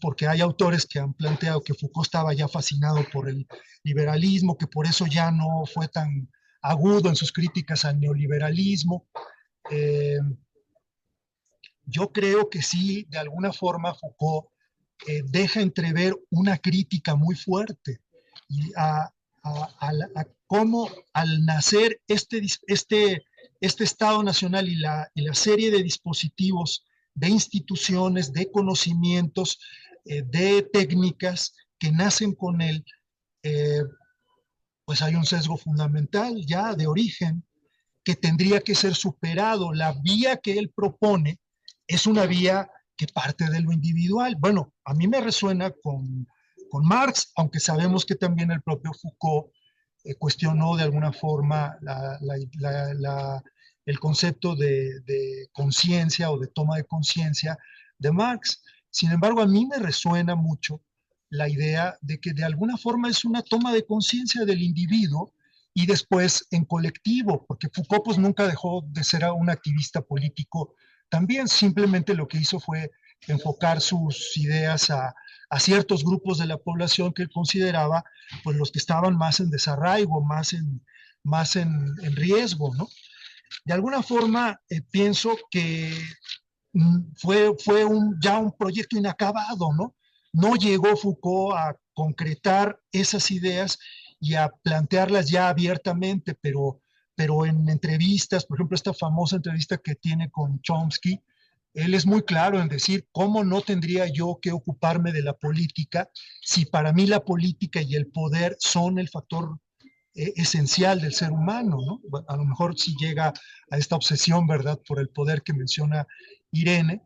porque hay autores que han planteado que Foucault estaba ya fascinado por el liberalismo, que por eso ya no fue tan agudo en sus críticas al neoliberalismo. Eh, yo creo que sí, de alguna forma Foucault deja entrever una crítica muy fuerte y a cómo al nacer este Estado Nacional y la serie de dispositivos, de instituciones, de conocimientos, de técnicas que nacen con él, eh, pues hay un sesgo fundamental ya de origen que tendría que ser superado. La vía que él propone es una vía que parte de lo individual. Bueno, a mí me resuena con Marx, aunque sabemos que también el propio Foucault cuestionó de alguna forma el concepto de conciencia o de toma de conciencia de Marx. Sin embargo, a mí me resuena mucho la idea de que de alguna forma es una toma de conciencia del individuo y después en colectivo, porque Foucault pues nunca dejó de ser un activista político, también simplemente lo que hizo fue enfocar sus ideas a ciertos grupos de la población que él consideraba pues los que estaban más en desarraigo, en riesgo, ¿no? De alguna forma pienso que fue ya un proyecto inacabado, ¿no? No llegó Foucault a concretar esas ideas y a plantearlas ya abiertamente, pero en entrevistas, por ejemplo, esta famosa entrevista que tiene con Chomsky, él es muy claro en decir cómo no tendría yo que ocuparme de la política si para mí la política y el poder son el factor esencial del ser humano, ¿no? A lo mejor si llega a esta obsesión, ¿verdad?, por el poder que menciona Irene,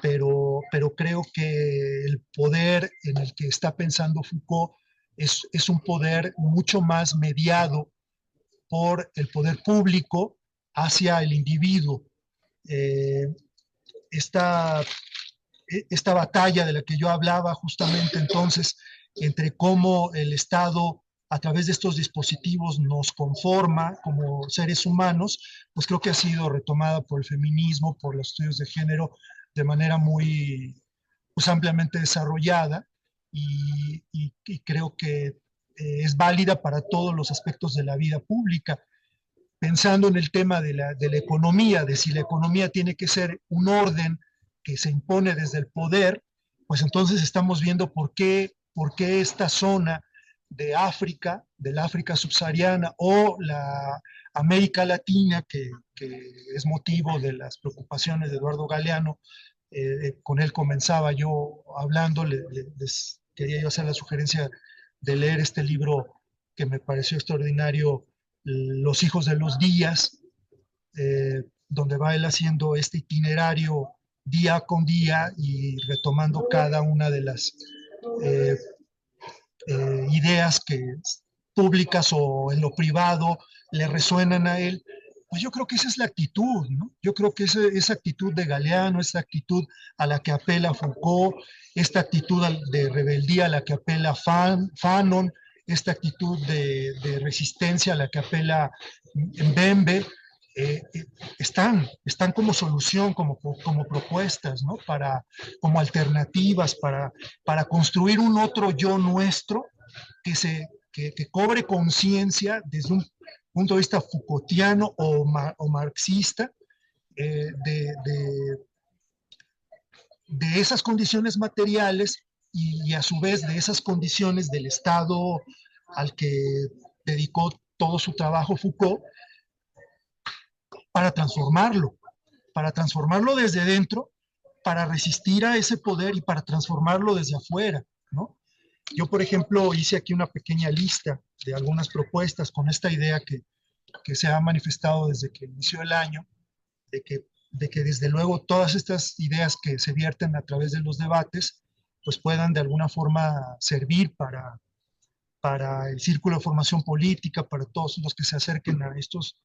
pero creo que el poder en el que está pensando Foucault es un poder mucho más mediado por el poder público hacia el individuo. Eh, esta, esta batalla de la que yo hablaba justamente entonces entre cómo el Estado a través de estos dispositivos nos conforma como seres humanos, pues creo que ha sido retomada por el feminismo, por los estudios de género de manera muy pues, ampliamente desarrollada y creo que es válida para todos los aspectos de la vida pública. Pensando en el tema de la economía, de si la economía tiene que ser un orden que se impone desde el poder, pues entonces estamos viendo por qué esta zona de África, del África subsahariana o la América Latina, que es motivo de las preocupaciones de Eduardo Galeano, con él comenzaba yo hablando, les quería yo hacer la sugerencia de leer este libro que me pareció extraordinario, Los hijos de los días, donde va él haciendo este itinerario día con día y retomando cada una de las eh, ideas que públicas o en lo privado le resuenan a él, pues yo creo que esa es la actitud, ¿no? Yo creo que esa actitud de Galeano, esa actitud a la que apela Foucault, esta actitud de rebeldía a la que apela Fanon, esta actitud de resistencia a la que apela Mbembe, están como solución, como propuestas, ¿no? Como alternativas para construir un otro yo nuestro que cobre conciencia desde un punto de vista Foucaultiano o marxista de esas condiciones materiales y a su vez de esas condiciones del Estado al que dedicó todo su trabajo Foucault para transformarlo, para transformarlo desde dentro, para resistir a ese poder y para transformarlo desde afuera, ¿no? Yo, por ejemplo, hice aquí una pequeña lista de algunas propuestas con esta idea que se ha manifestado desde que inició el año, de que desde luego todas estas ideas que se vierten a través de los debates, pues puedan de alguna forma servir para el círculo de formación política, para todos los que se acerquen a estos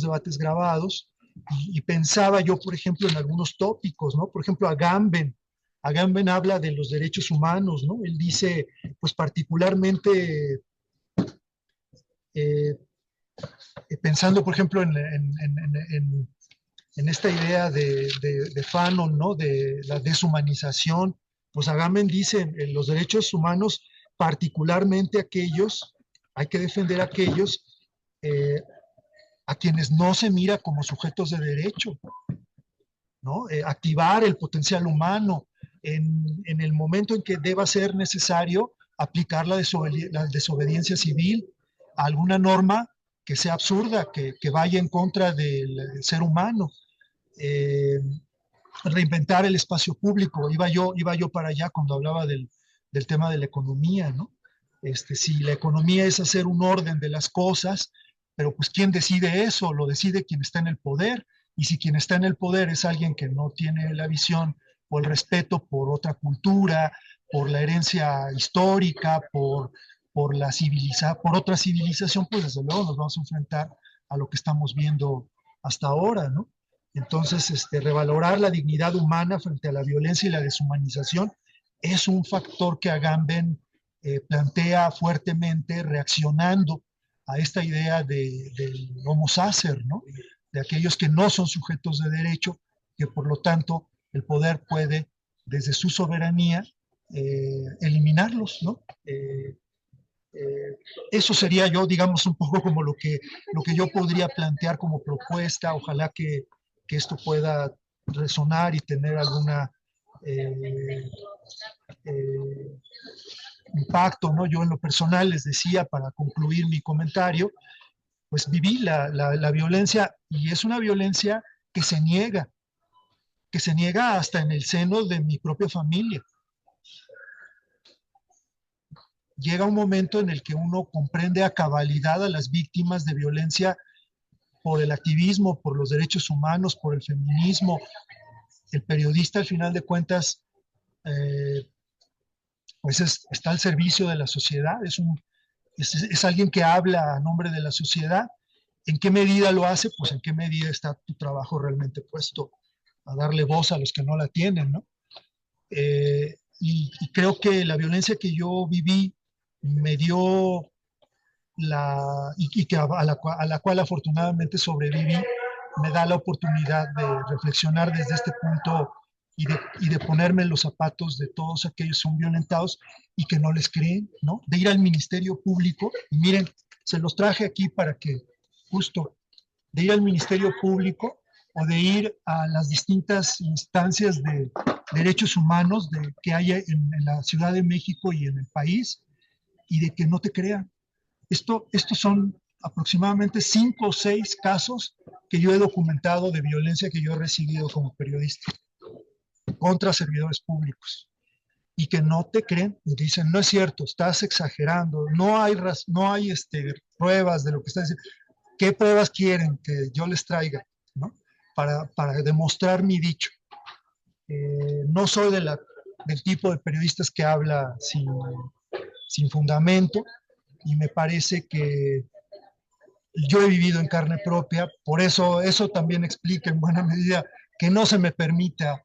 debates grabados. Y pensaba yo, por ejemplo, en algunos tópicos, ¿no? Por ejemplo, Agamben habla de los derechos humanos, ¿no? Él dice, pues particularmente, eh, pensando, por ejemplo, en esta idea de Fanon, ¿no? De la deshumanización, pues Agamben dice, los derechos humanos, particularmente aquellos, hay que defender aquellos a quienes no se mira como sujetos de derecho, ¿no? Activar el potencial humano en el momento en que deba ser necesario aplicar la desobediencia civil a alguna norma que sea absurda, que vaya en contra del ser humano. Eh, Reinventar el espacio público. Iba yo para allá cuando hablaba del tema de la economía, ¿no? Si la economía es hacer un orden de las cosas, pero pues ¿quién decide eso? Lo decide quien está en el poder. Y si quien está en el poder es alguien que no tiene la visión o el respeto por otra cultura, por la herencia histórica, por otra civilización, pues desde luego nos vamos a enfrentar a lo que estamos viendo hasta ahora, ¿no? Entonces, revalorar la dignidad humana frente a la violencia y la deshumanización es un factor que Agamben plantea fuertemente, reaccionando a esta idea del homo sacer, ¿no? De aquellos que no son sujetos de derecho, que por lo tanto el poder puede, desde su soberanía, eliminarlos, ¿no? Eso sería yo, digamos, un poco como lo que yo podría plantear como propuesta. Ojalá que esto pueda resonar y tener alguna eh, eh, impacto, ¿no? Yo en lo personal les decía, para concluir mi comentario, pues viví la violencia, y es una violencia que se niega hasta en el seno de mi propia familia. Llega un momento en el que uno comprende a cabalidad a las víctimas de violencia por el activismo, por los derechos humanos, por el feminismo. El periodista, al final de cuentas, eh, pues está al servicio de la sociedad, es alguien que habla a nombre de la sociedad. ¿En qué medida lo hace? Pues en qué medida está tu trabajo realmente puesto a darle voz a los que no la tienen, ¿no? Y creo que la violencia que yo viví me dio y que a la cual afortunadamente sobreviví, me da la oportunidad de reflexionar desde este punto y de ponerme en los zapatos de todos aquellos que son violentados y que no les creen, ¿no? De ir al Ministerio Público, y miren, se los traje aquí para que justo, de ir al Ministerio Público o de ir a las distintas instancias de derechos humanos que hay en la Ciudad de México y en el país, y de que no te crean. Estos son aproximadamente 5 o 6 casos que yo he documentado de violencia que yo he recibido como periodista contra servidores públicos, y que no te creen y dicen, no es cierto, estás exagerando, no hay pruebas de lo que estás diciendo. ¿Qué pruebas quieren que yo les traiga, ¿no? Para demostrar mi dicho. No soy del tipo de periodistas que habla sin fundamento, y me parece que yo he vivido en carne propia. Por eso también explica en buena medida que no se me permita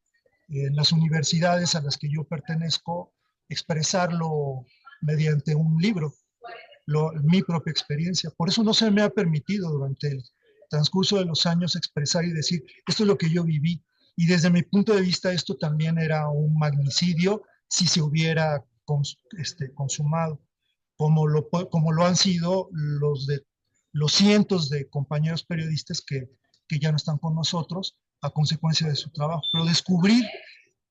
en las universidades a las que yo pertenezco expresarlo mediante un libro, mi propia experiencia. Por eso no se me ha permitido durante el transcurso de los años expresar y decir, esto es lo que yo viví. Y desde mi punto de vista, esto también era un magnicidio si se hubiera consumado, como lo han sido los cientos de compañeros periodistas que ya no están con nosotros a consecuencia de su trabajo. Pero descubrir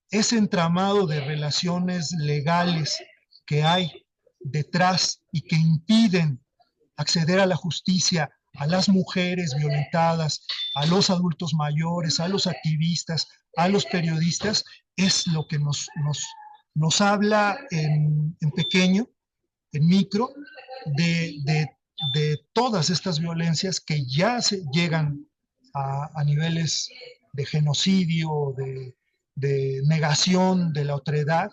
ese entramado de relaciones legales que hay detrás y que impiden acceder a la justicia a las mujeres violentadas, a los adultos mayores, a los activistas, a los periodistas, es lo que nos habla en pequeño, en micro, de todas estas violencias que ya se llegan a niveles de genocidio, de negación de la otredad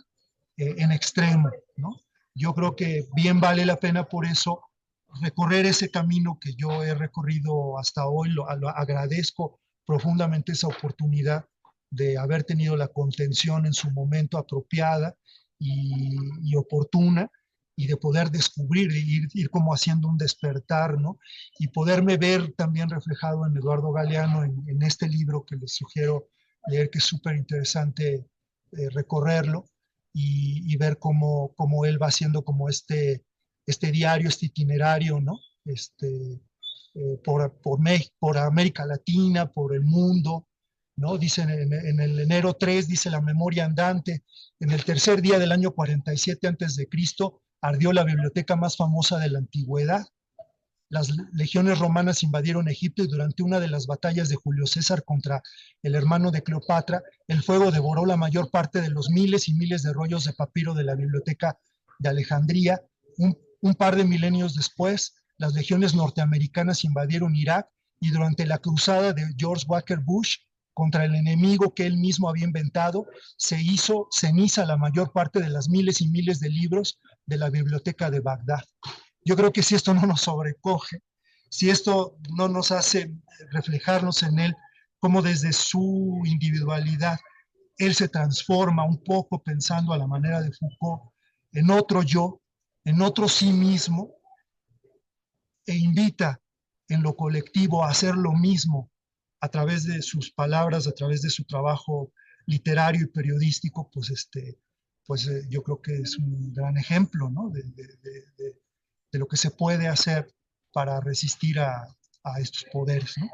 en extremo, ¿no? Yo creo que bien vale la pena por eso recorrer ese camino que yo he recorrido hasta hoy. Lo agradezco profundamente esa oportunidad de haber tenido la contención en su momento apropiada y oportuna, y de poder descubrir, ir como haciendo un despertar, ¿no? Y poderme ver también reflejado en Eduardo Galeano, en este libro que les sugiero leer, que es súper interesante recorrerlo y ver cómo él va haciendo como este diario, este itinerario, ¿no? por América Latina, por el mundo, ¿no? Dicen en el enero 3 dice la memoria andante, en el tercer día del año 47 antes de Cristo ardió la biblioteca más famosa de la antigüedad. Las legiones romanas invadieron Egipto y durante una de las batallas de Julio César contra el hermano de Cleopatra, el fuego devoró la mayor parte de los miles y miles de rollos de papiro de la biblioteca de Alejandría. Un par de milenios después, las legiones norteamericanas invadieron Irak y durante la cruzada de George Walker Bush contra el enemigo que él mismo había inventado, se hizo ceniza la mayor parte de las miles y miles de libros de la biblioteca de Bagdad. Yo creo que si esto no nos sobrecoge, si esto no nos hace reflejarnos en él, como desde su individualidad, él se transforma un poco pensando a la manera de Foucault en otro yo, en otro sí mismo, e invita en lo colectivo a hacer lo mismo a través de sus palabras, a través de su trabajo literario y periodístico, yo creo que es un gran ejemplo, ¿no? De lo que se puede hacer para resistir a estos poderes, ¿no?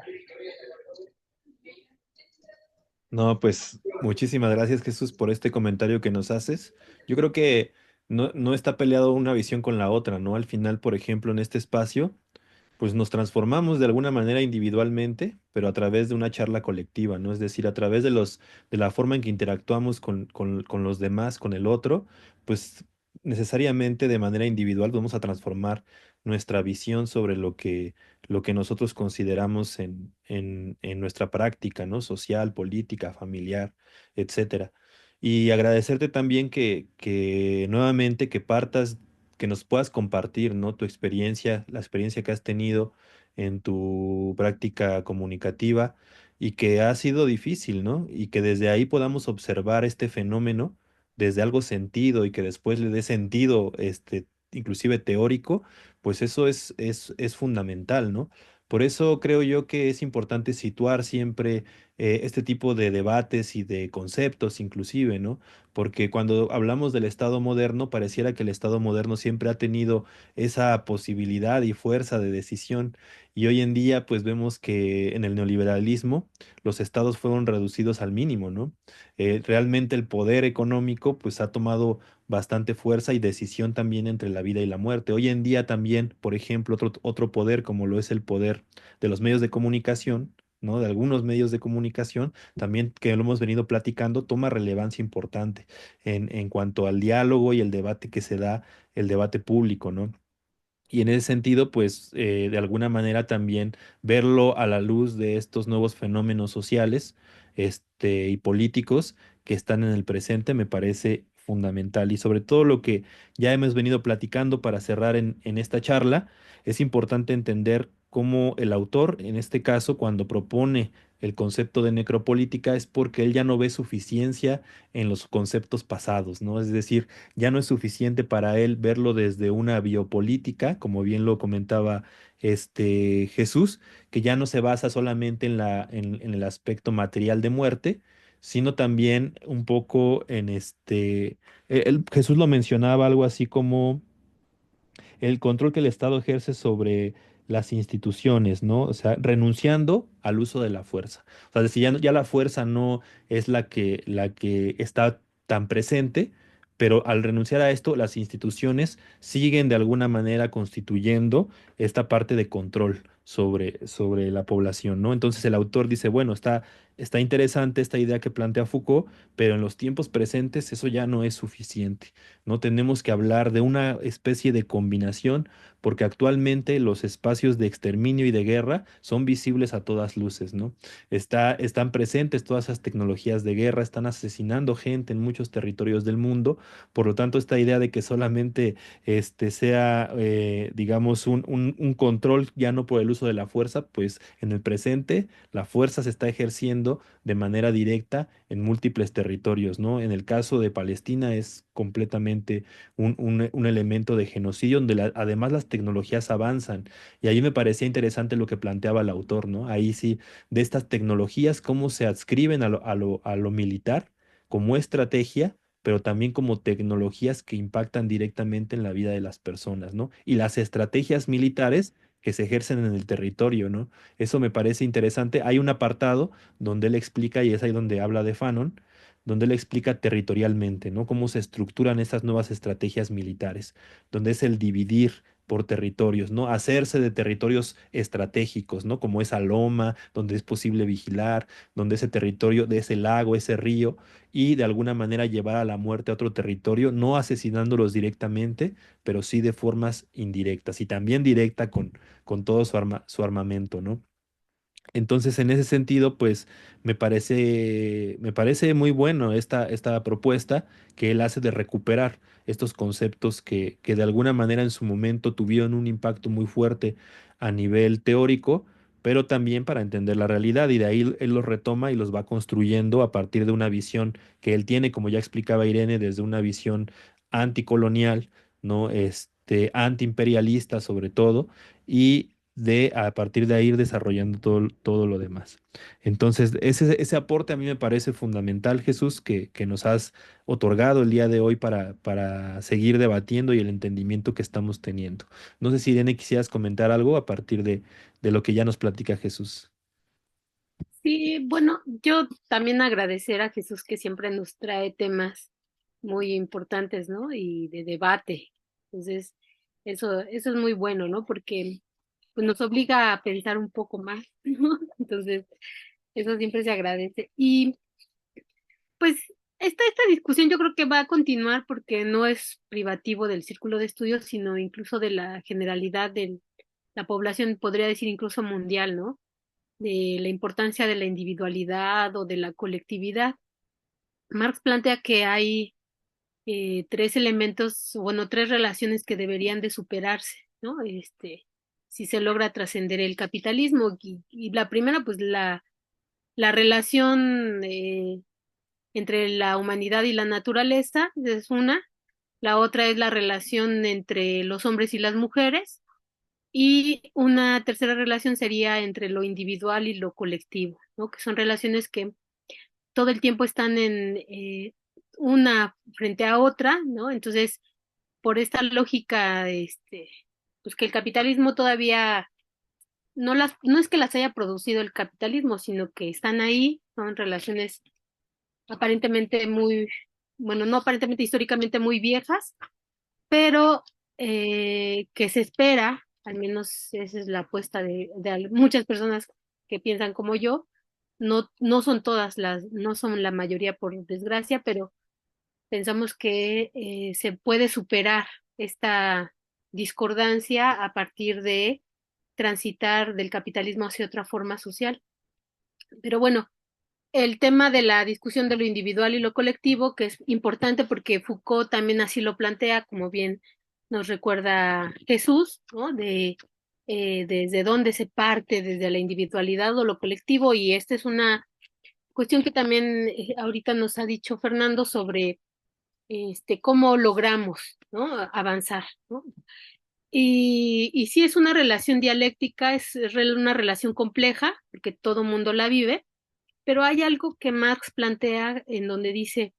No, pues muchísimas gracias, Jesús, por este comentario que nos haces. Yo creo que no está peleado una visión con la otra, ¿no? Al final, por ejemplo, en este espacio pues nos transformamos de alguna manera individualmente, pero a través de una charla colectiva, ¿no? Es decir, a través de la forma en que interactuamos con los demás, con el otro, pues necesariamente de manera individual vamos a transformar nuestra visión sobre lo que nosotros consideramos en nuestra práctica, ¿no? Social, política, familiar, etcétera. Y agradecerte también que nuevamente que partas que nos puedas compartir, ¿no? Tu experiencia, la experiencia que has tenido en tu práctica comunicativa y que ha sido difícil, ¿no? Y que desde ahí podamos observar este fenómeno desde algo sentido y que después le dé sentido, inclusive teórico, pues eso es fundamental, ¿no? Por eso creo yo que es importante situar siempre este tipo de debates y de conceptos, inclusive, ¿no? Porque cuando hablamos del Estado moderno, pareciera que el Estado moderno siempre ha tenido esa posibilidad y fuerza de decisión, y hoy en día pues vemos que en el neoliberalismo los estados fueron reducidos al mínimo, ¿no? Realmente el poder económico pues ha tomado bastante fuerza y decisión también entre la vida y la muerte. Hoy en día también, por ejemplo, otro poder como lo es el poder de los medios de comunicación, ¿no? De algunos medios de comunicación, también que lo hemos venido platicando, toma relevancia importante en cuanto al diálogo y el debate que se da, el debate público, ¿no? Y en ese sentido, pues de alguna manera también verlo a la luz de estos nuevos fenómenos sociales, y políticos que están en el presente me parece fundamental. Y sobre todo lo que ya hemos venido platicando para cerrar en esta charla, es importante entender cómo el autor, en este caso, cuando propone el concepto de necropolítica, es porque él ya no ve suficiencia en los conceptos pasados, ¿no? Es decir, ya no es suficiente para él verlo desde una biopolítica, como bien lo comentaba Jesús, que ya no se basa solamente en el aspecto material de muerte, sino también un poco en Jesús lo mencionaba algo así como el control que el Estado ejerce sobre las instituciones, ¿no? O sea, renunciando al uso de la fuerza. O sea, decir, ya la fuerza no es la que está tan presente, pero al renunciar a esto, las instituciones siguen de alguna manera constituyendo esta parte de control sobre la población, ¿no? Entonces el autor dice, bueno, está interesante esta idea que plantea Foucault, pero en los tiempos presentes eso ya no es suficiente. No tenemos que hablar de una especie de combinación, porque actualmente los espacios de exterminio y de guerra son visibles a todas luces, ¿no? Están presentes todas esas tecnologías de guerra, están asesinando gente en muchos territorios del mundo, por lo tanto, esta idea de que solamente sea, digamos, un control ya no por el uso de la fuerza, pues en el presente la fuerza se está ejerciendo de manera directa en múltiples territorios, ¿no? En el caso de Palestina es completamente un elemento de genocidio donde además las tecnologías avanzan. Y ahí me parecía interesante lo que planteaba el autor, ¿no? Ahí sí, de estas tecnologías, cómo se adscriben a lo militar como estrategia, pero también como tecnologías que impactan directamente en la vida de las personas, ¿no? Y las estrategias militares que se ejercen en el territorio, ¿no? Eso me parece interesante. Hay un apartado donde él explica, y es ahí donde habla de Fanon, donde él explica territorialmente, ¿no? Cómo se estructuran estas nuevas estrategias militares, donde es el dividir por territorios, ¿no? Hacerse de territorios estratégicos, ¿no? Como esa loma, donde es posible vigilar, donde ese territorio, de ese lago, ese río, y de alguna manera llevar a la muerte a otro territorio, no asesinándolos directamente, pero sí de formas indirectas y también directa con todo su armamento, ¿no? Entonces, en ese sentido, pues me parece muy bueno esta propuesta que él hace de recuperar estos conceptos que de alguna manera en su momento tuvieron un impacto muy fuerte a nivel teórico, pero también para entender la realidad. Y de ahí él los retoma y los va construyendo a partir de una visión que él tiene, como ya explicaba Irene, desde una visión anticolonial, ¿no? Antiimperialista sobre todo, y de a partir de ahí ir desarrollando todo lo demás. Entonces, ese aporte a mí me parece fundamental, Jesús, que nos has otorgado el día de hoy para seguir debatiendo y el entendimiento que estamos teniendo. No sé si Irene quisieras comentar algo a partir de lo que ya nos platica Jesús. Sí, bueno, yo también agradecer a Jesús que siempre nos trae temas muy importantes, ¿no? Y de debate. Entonces, eso es muy bueno, ¿no? Porque pues, nos obliga a pensar un poco más, ¿no? Entonces, eso siempre se agradece. Y pues esta discusión yo creo que va a continuar porque no es privativo del círculo de estudios, sino incluso de la generalidad de la población, podría decir incluso mundial, ¿no? De la importancia de la individualidad o de la colectividad. Marx plantea que hay tres elementos, bueno, tres relaciones que deberían de superarse, ¿no? Si se logra trascender el capitalismo. Y la primera, pues la relación entre la humanidad y la naturaleza, es una. La otra es la relación entre los hombres y las mujeres. Y una tercera relación sería entre lo individual y lo colectivo, ¿no? Que son relaciones que todo el tiempo están en una frente a otra, ¿no? Entonces, por esta lógica, pues que el capitalismo todavía no es que las haya producido el capitalismo, sino que están ahí, son relaciones aparentemente muy, bueno, no aparentemente históricamente muy viejas, pero que se espera, al menos esa es la apuesta de muchas personas que piensan como yo, no son todas no son la mayoría por desgracia, pero pensamos que se puede superar esta discordancia a partir de transitar del capitalismo hacia otra forma social. Pero bueno, el tema de la discusión de lo individual y lo colectivo, que es importante porque Foucault también así lo plantea, como bien nos recuerda Jesús, ¿no? Desde dónde se parte, desde la individualidad o lo colectivo, y esta es una cuestión que también ahorita nos ha dicho Fernando sobre cómo logramos, ¿no? Avanzar, ¿no? Y sí es una relación dialéctica, es una relación compleja, porque todo mundo la vive, pero hay algo que Marx plantea en donde dice,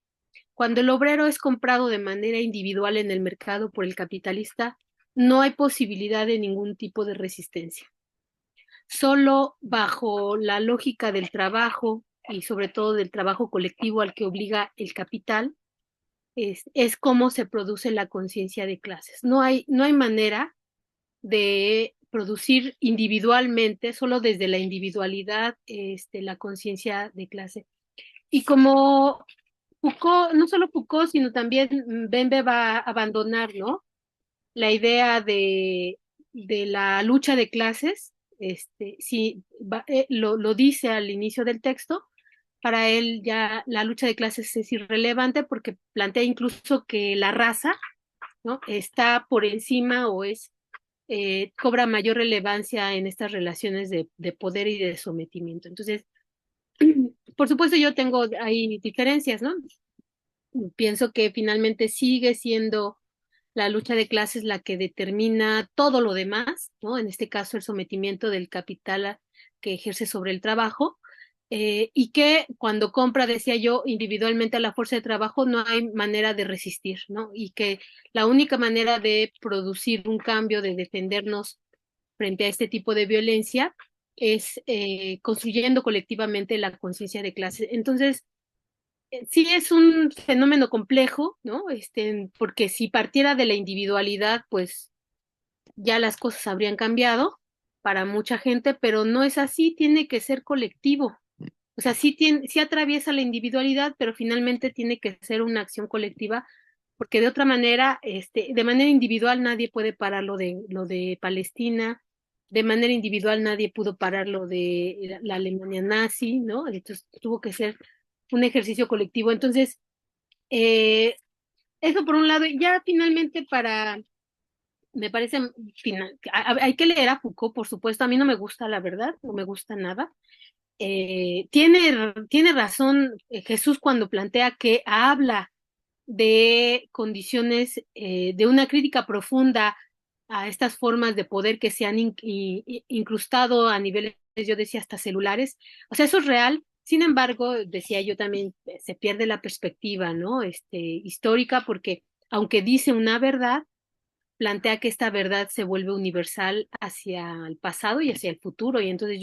cuando el obrero es comprado de manera individual en el mercado por el capitalista, no hay posibilidad de ningún tipo de resistencia. Solo bajo la lógica del trabajo y sobre todo del trabajo colectivo al que obliga el capital, es cómo se produce la conciencia de clases. No hay manera de producir individualmente, solo desde la individualidad, la conciencia de clase. Y como Foucault, no solo Foucault, sino también Bembe va a abandonar, ¿no? La idea de la lucha de clases, sí, lo dice al inicio del texto, para él ya la lucha de clases es irrelevante porque plantea incluso que la raza, ¿no? Está por encima o cobra mayor relevancia en estas relaciones de poder y de sometimiento. Entonces, por supuesto, yo tengo ahí diferencias, ¿no? Pienso que finalmente sigue siendo la lucha de clases la que determina todo lo demás, ¿no? En este caso, el sometimiento del capital que ejerce sobre el trabajo, y que cuando compra, decía yo, individualmente a la fuerza de trabajo, no hay manera de resistir, ¿no? Y que la única manera de producir un cambio, de defendernos frente a este tipo de violencia es construyendo colectivamente la conciencia de clase. Entonces, sí es un fenómeno complejo, ¿no? Porque si partiera de la individualidad, pues ya las cosas habrían cambiado para mucha gente, pero no es así, tiene que ser colectivo. O sea, sí atraviesa la individualidad, pero finalmente tiene que ser una acción colectiva, porque de otra manera, de manera individual nadie puede parar lo de Palestina, de manera individual nadie pudo parar lo de la Alemania nazi, ¿no? Entonces tuvo que ser un ejercicio colectivo. Entonces, eh, eso por un lado, ya finalmente me parece, hay que leer a Foucault, por supuesto, a mí no me gusta, la verdad, no me gusta nada. Tiene razón Jesús cuando plantea que habla de condiciones, de una crítica profunda a estas formas de poder que se han incrustado a niveles, yo decía, hasta celulares. O sea, eso es real. Sin embargo, decía yo también, se pierde la perspectiva, ¿no? Histórica, porque aunque dice una verdad, plantea que esta verdad se vuelve universal hacia el pasado y hacia el futuro. Y entonces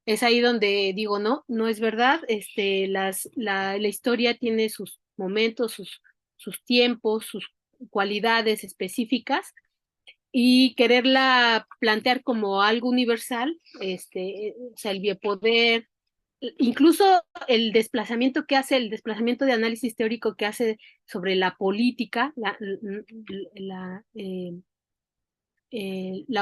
es ahí donde digo, no, no es verdad. La historia tiene sus momentos, sus tiempos, sus cualidades específicas, y quererla plantear como algo universal, o sea, el biopoder, incluso el desplazamiento de análisis teórico que hace sobre la política, la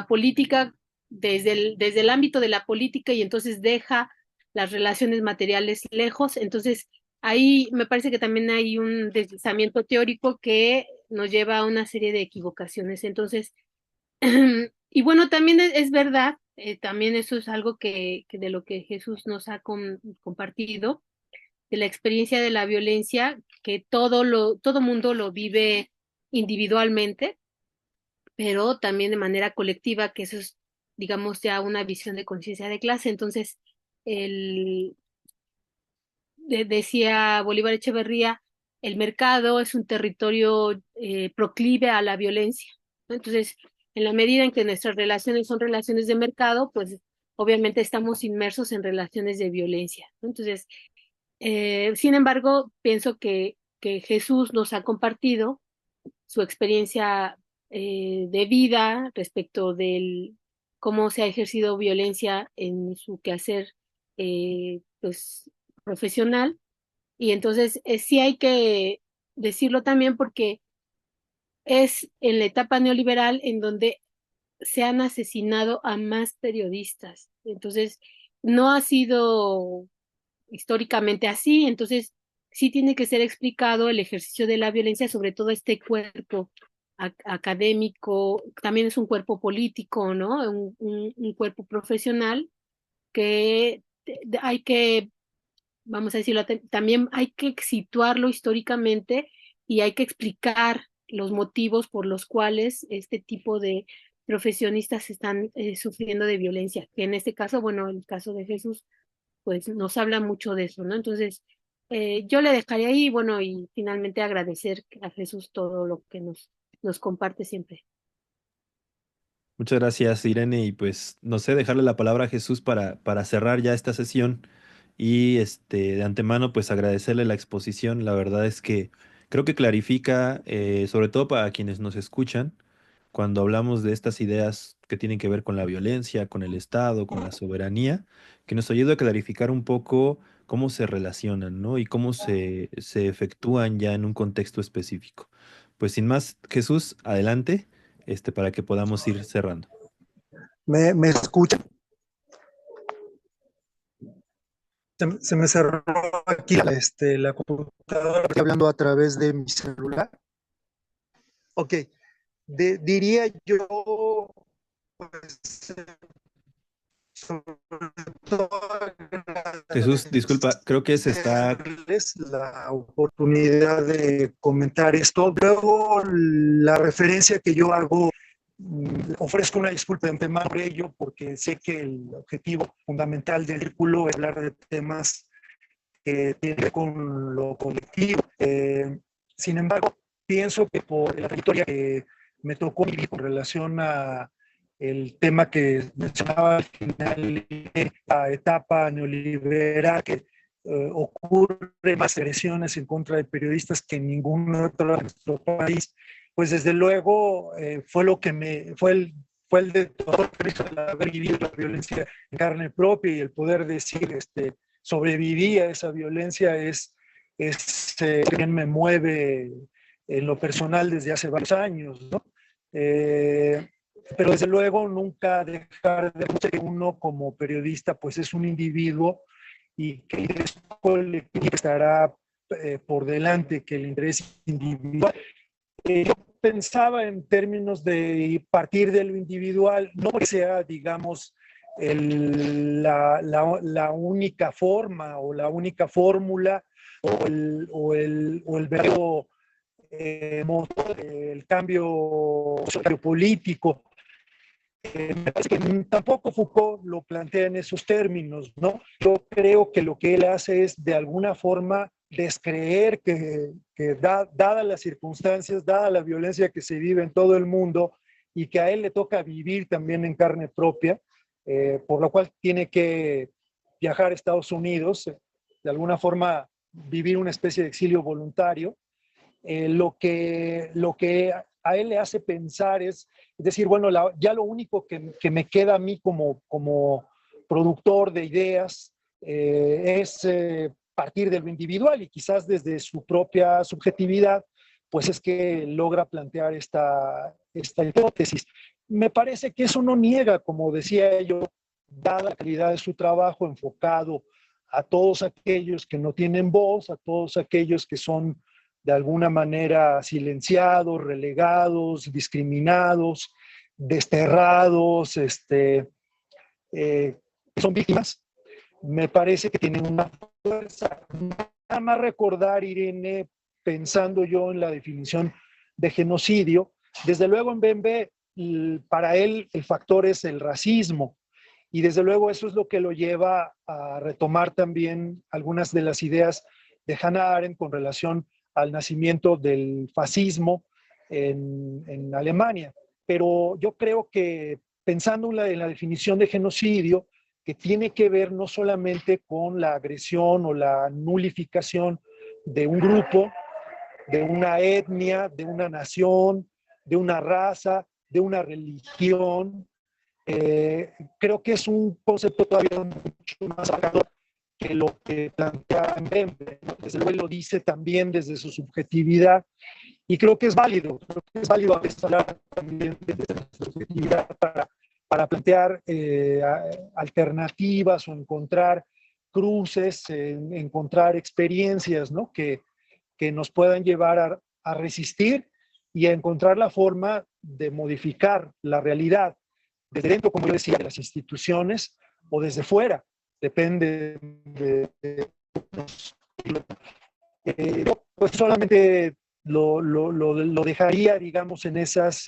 política desde el ámbito de la política, y entonces deja las relaciones materiales lejos. Entonces, ahí me parece que también hay un deslizamiento teórico que nos lleva a una serie de equivocaciones. Entonces, y bueno, también es verdad, también eso es algo que de lo que Jesús nos ha compartido, de la experiencia de la violencia, que todo mundo lo vive individualmente, pero también de manera colectiva, que eso es, digamos, ya una visión de conciencia de clase. Entonces, el, decía Bolívar Echeverría, el mercado es un territorio proclive a la violencia, ¿no? Entonces, en la medida en que nuestras relaciones son relaciones de mercado, pues obviamente estamos inmersos en relaciones de violencia, ¿no? Entonces, sin embargo, pienso que Jesús nos ha compartido su experiencia de vida respecto del cómo se ha ejercido violencia en su quehacer, pues profesional. Y entonces sí hay que decirlo también, porque es en la etapa neoliberal en donde se han asesinado a más periodistas. Entonces, no ha sido históricamente así. Entonces sí tiene que ser explicado el ejercicio de la violencia, sobre todo este cuerpo académico, también es un cuerpo político, ¿no? Un cuerpo profesional que hay que, vamos a decirlo, también hay que situarlo históricamente, y hay que explicar los motivos por los cuales este tipo de profesionistas están sufriendo de violencia, que en este caso, bueno, el caso de Jesús, pues nos habla mucho de eso, ¿no? Entonces, yo le dejaría ahí, bueno, y finalmente agradecer a Jesús todo lo que nos comparte siempre. Muchas gracias, Irene, y pues no sé, dejarle la palabra a Jesús para cerrar ya esta sesión y de antemano pues agradecerle la exposición. La verdad es que creo que clarifica, sobre todo para quienes nos escuchan, cuando hablamos de estas ideas que tienen que ver con la violencia, con el Estado, con la soberanía, que nos ayuda a clarificar un poco cómo se relacionan, ¿no? Y cómo se efectúan ya en un contexto específico. Pues sin más, Jesús, adelante, para que podamos ir cerrando. ¿Me escuchan? Se me cerró aquí la computadora, estoy hablando a través de mi celular. Ok, diría yo, pues, sobre todo Jesús, disculpa, creo que se está... agradecerles la oportunidad de comentar esto. Luego, la referencia que yo hago, ofrezco una disculpa de antemano por ello, porque sé que el objetivo fundamental del círculo es hablar de temas que tienen que ver con lo colectivo. Sin embargo, pienso que por la trayectoria que me tocó vivir con relación a el tema que mencionaba al final, la etapa neoliberal que ocurre más agresiones en contra de periodistas que en ningún otro de nuestro país, pues desde luego fue lo que fue el detonador de haber vivido la violencia en carne propia y el poder decir, sobreviví a esa violencia quien me mueve en lo personal desde hace varios años, ¿no? Pero desde luego nunca dejar de ver que uno como periodista pues es un individuo y que el interés colectivo estará por delante que el interés individual. Yo pensaba en términos de partir de lo individual, no porque sea, digamos, la única forma o la única fórmula o el verdadero motor del cambio político. Me parece que tampoco Foucault lo plantea en esos términos, ¿no? Yo creo que lo que él hace es de alguna forma descreer que dadas las circunstancias, dada la violencia que se vive en todo el mundo y que a él le toca vivir también en carne propia, por lo cual tiene que viajar a Estados Unidos, de alguna forma vivir una especie de exilio voluntario. Lo que a él le hace pensar es decir, bueno, ya lo único que me queda a mí como productor de ideas es partir de lo individual y quizás desde su propia subjetividad, pues es que logra plantear esta hipótesis. Me parece que eso no niega, como decía yo, dada la calidad de su trabajo enfocado a todos aquellos que no tienen voz, a todos aquellos que son de alguna manera silenciados, relegados, discriminados, desterrados, son víctimas. Me parece que tienen una fuerza. Nada más recordar, Irene, pensando yo en la definición de genocidio, desde luego en Bembe, para él el factor es el racismo, y desde luego eso es lo que lo lleva a retomar también algunas de las ideas de Hannah Arendt con relación al nacimiento del fascismo en Alemania. Pero yo creo que pensando en la definición de genocidio, que tiene que ver no solamente con la agresión o la nulificación de un grupo, de una etnia, de una nación, de una raza, de una religión. Creo que es un concepto todavía mucho más abarcador que lo que plantea Bembe, ¿no? Desde luego lo dice también desde su subjetividad y creo que es válido a veces hablar también desde su subjetividad para plantear alternativas o encontrar cruces, encontrar experiencias, ¿no? que nos puedan llevar a resistir y a encontrar la forma de modificar la realidad desde dentro, como yo decía, de las instituciones o desde fuera. Depende pues solamente lo dejaría, digamos, en esos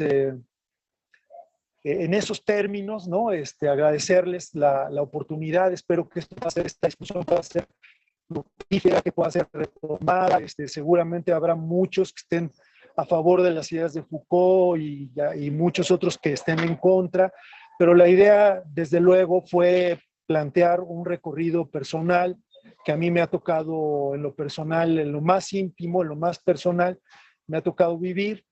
términos, ¿no? Agradecerles la oportunidad. Espero que esta discusión pueda ser fructífera, que pueda ser retomada. Seguramente habrá muchos que estén a favor de las ideas de Foucault y muchos otros que estén en contra, pero la idea, desde luego, fue plantear un recorrido personal que a mí me ha tocado en lo personal, en lo más íntimo, en lo más personal, me ha tocado vivir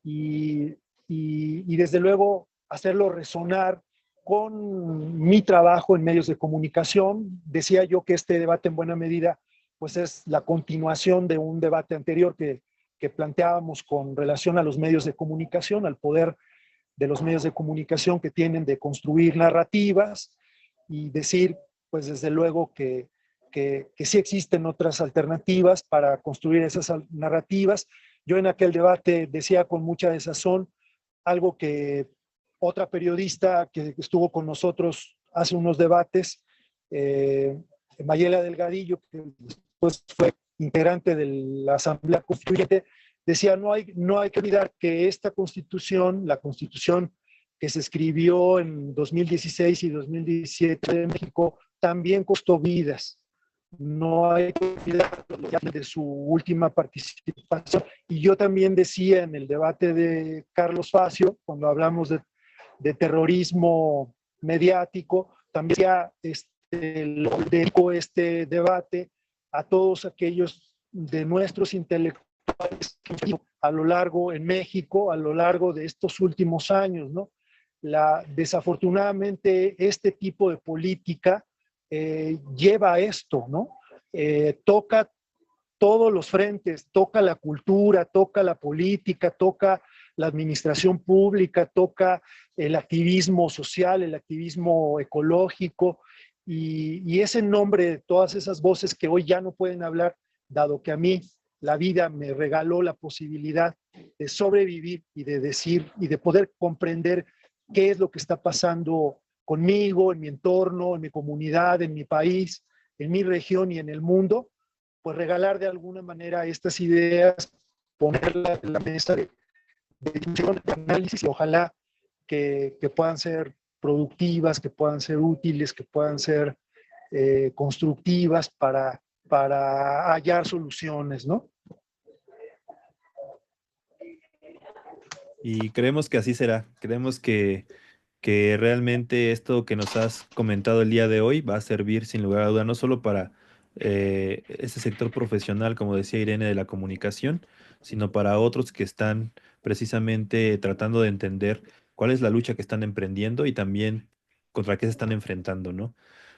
y desde luego hacerlo resonar con mi trabajo en medios de comunicación. Decía yo que este debate en buena medida pues es la continuación de un debate anterior que planteábamos con relación a los medios de comunicación, al poder de los medios de comunicación que tienen de construir narrativas y decir, pues desde luego que sí existen otras alternativas para construir esas narrativas. Yo en aquel debate decía con mucha desazón algo que otra periodista que estuvo con nosotros hace unos debates, Mayela Delgadillo, que después fue integrante de la Asamblea Constituyente, decía, no hay que olvidar que esta constitución, la constitución que se escribió en 2016 y 2017 en México, también costó vidas. No hay que olvidar de su última participación. Y yo también decía en el debate de Carlos Facio, cuando hablamos de terrorismo mediático. También ya dedico este debate a todos aquellos de nuestros intelectuales a lo largo en México, a lo largo de estos últimos años, ¿no? Desafortunadamente, este tipo de política lleva a esto, ¿no? Toca todos los frentes, toca la cultura, toca la política, toca la administración pública, toca el activismo social, el activismo ecológico, y es en nombre de todas esas voces que hoy ya no pueden hablar, dado que a mí la vida me regaló la posibilidad de sobrevivir y de decir y de poder comprender qué es lo que está pasando conmigo, en mi entorno, en mi comunidad, en mi país, en mi región y en el mundo, pues regalar de alguna manera estas ideas, ponerlas en la mesa de discusión, de análisis, y ojalá que puedan ser productivas, que puedan ser útiles, que puedan ser constructivas para hallar soluciones, ¿no? Y creemos que así será. Creemos que realmente esto que nos has comentado el día de hoy va a servir sin lugar a duda no solo para ese sector profesional, como decía Irene, de la comunicación, sino para otros que están precisamente tratando de entender cuál es la lucha que están emprendiendo y también contra qué se están enfrentando, ¿no?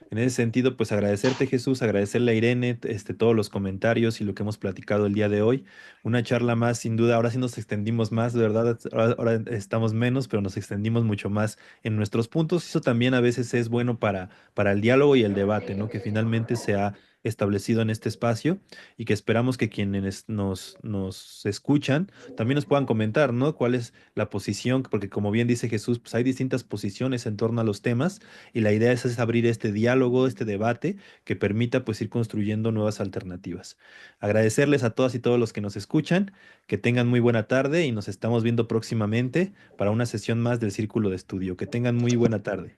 En ese sentido, pues agradecerte, Jesús, agradecerle a Irene, todos los comentarios y lo que hemos platicado el día de hoy. Una charla más, sin duda. Ahora sí nos extendimos más, de verdad. Ahora estamos menos, pero nos extendimos mucho más en nuestros puntos. Eso también a veces es bueno para el diálogo y el debate, ¿no? Que finalmente se ha establecido en este espacio y que esperamos que quienes nos escuchan también nos puedan comentar, ¿no? ¿Cuál es la posición? Porque como bien dice Jesús, pues hay distintas posiciones en torno a los temas y la idea es abrir este diálogo, este debate que permita pues ir construyendo nuevas alternativas. Agradecerles a todas y todos los que nos escuchan, que tengan muy buena tarde y nos estamos viendo próximamente para una sesión más del Círculo de Estudio. Que tengan muy buena tarde.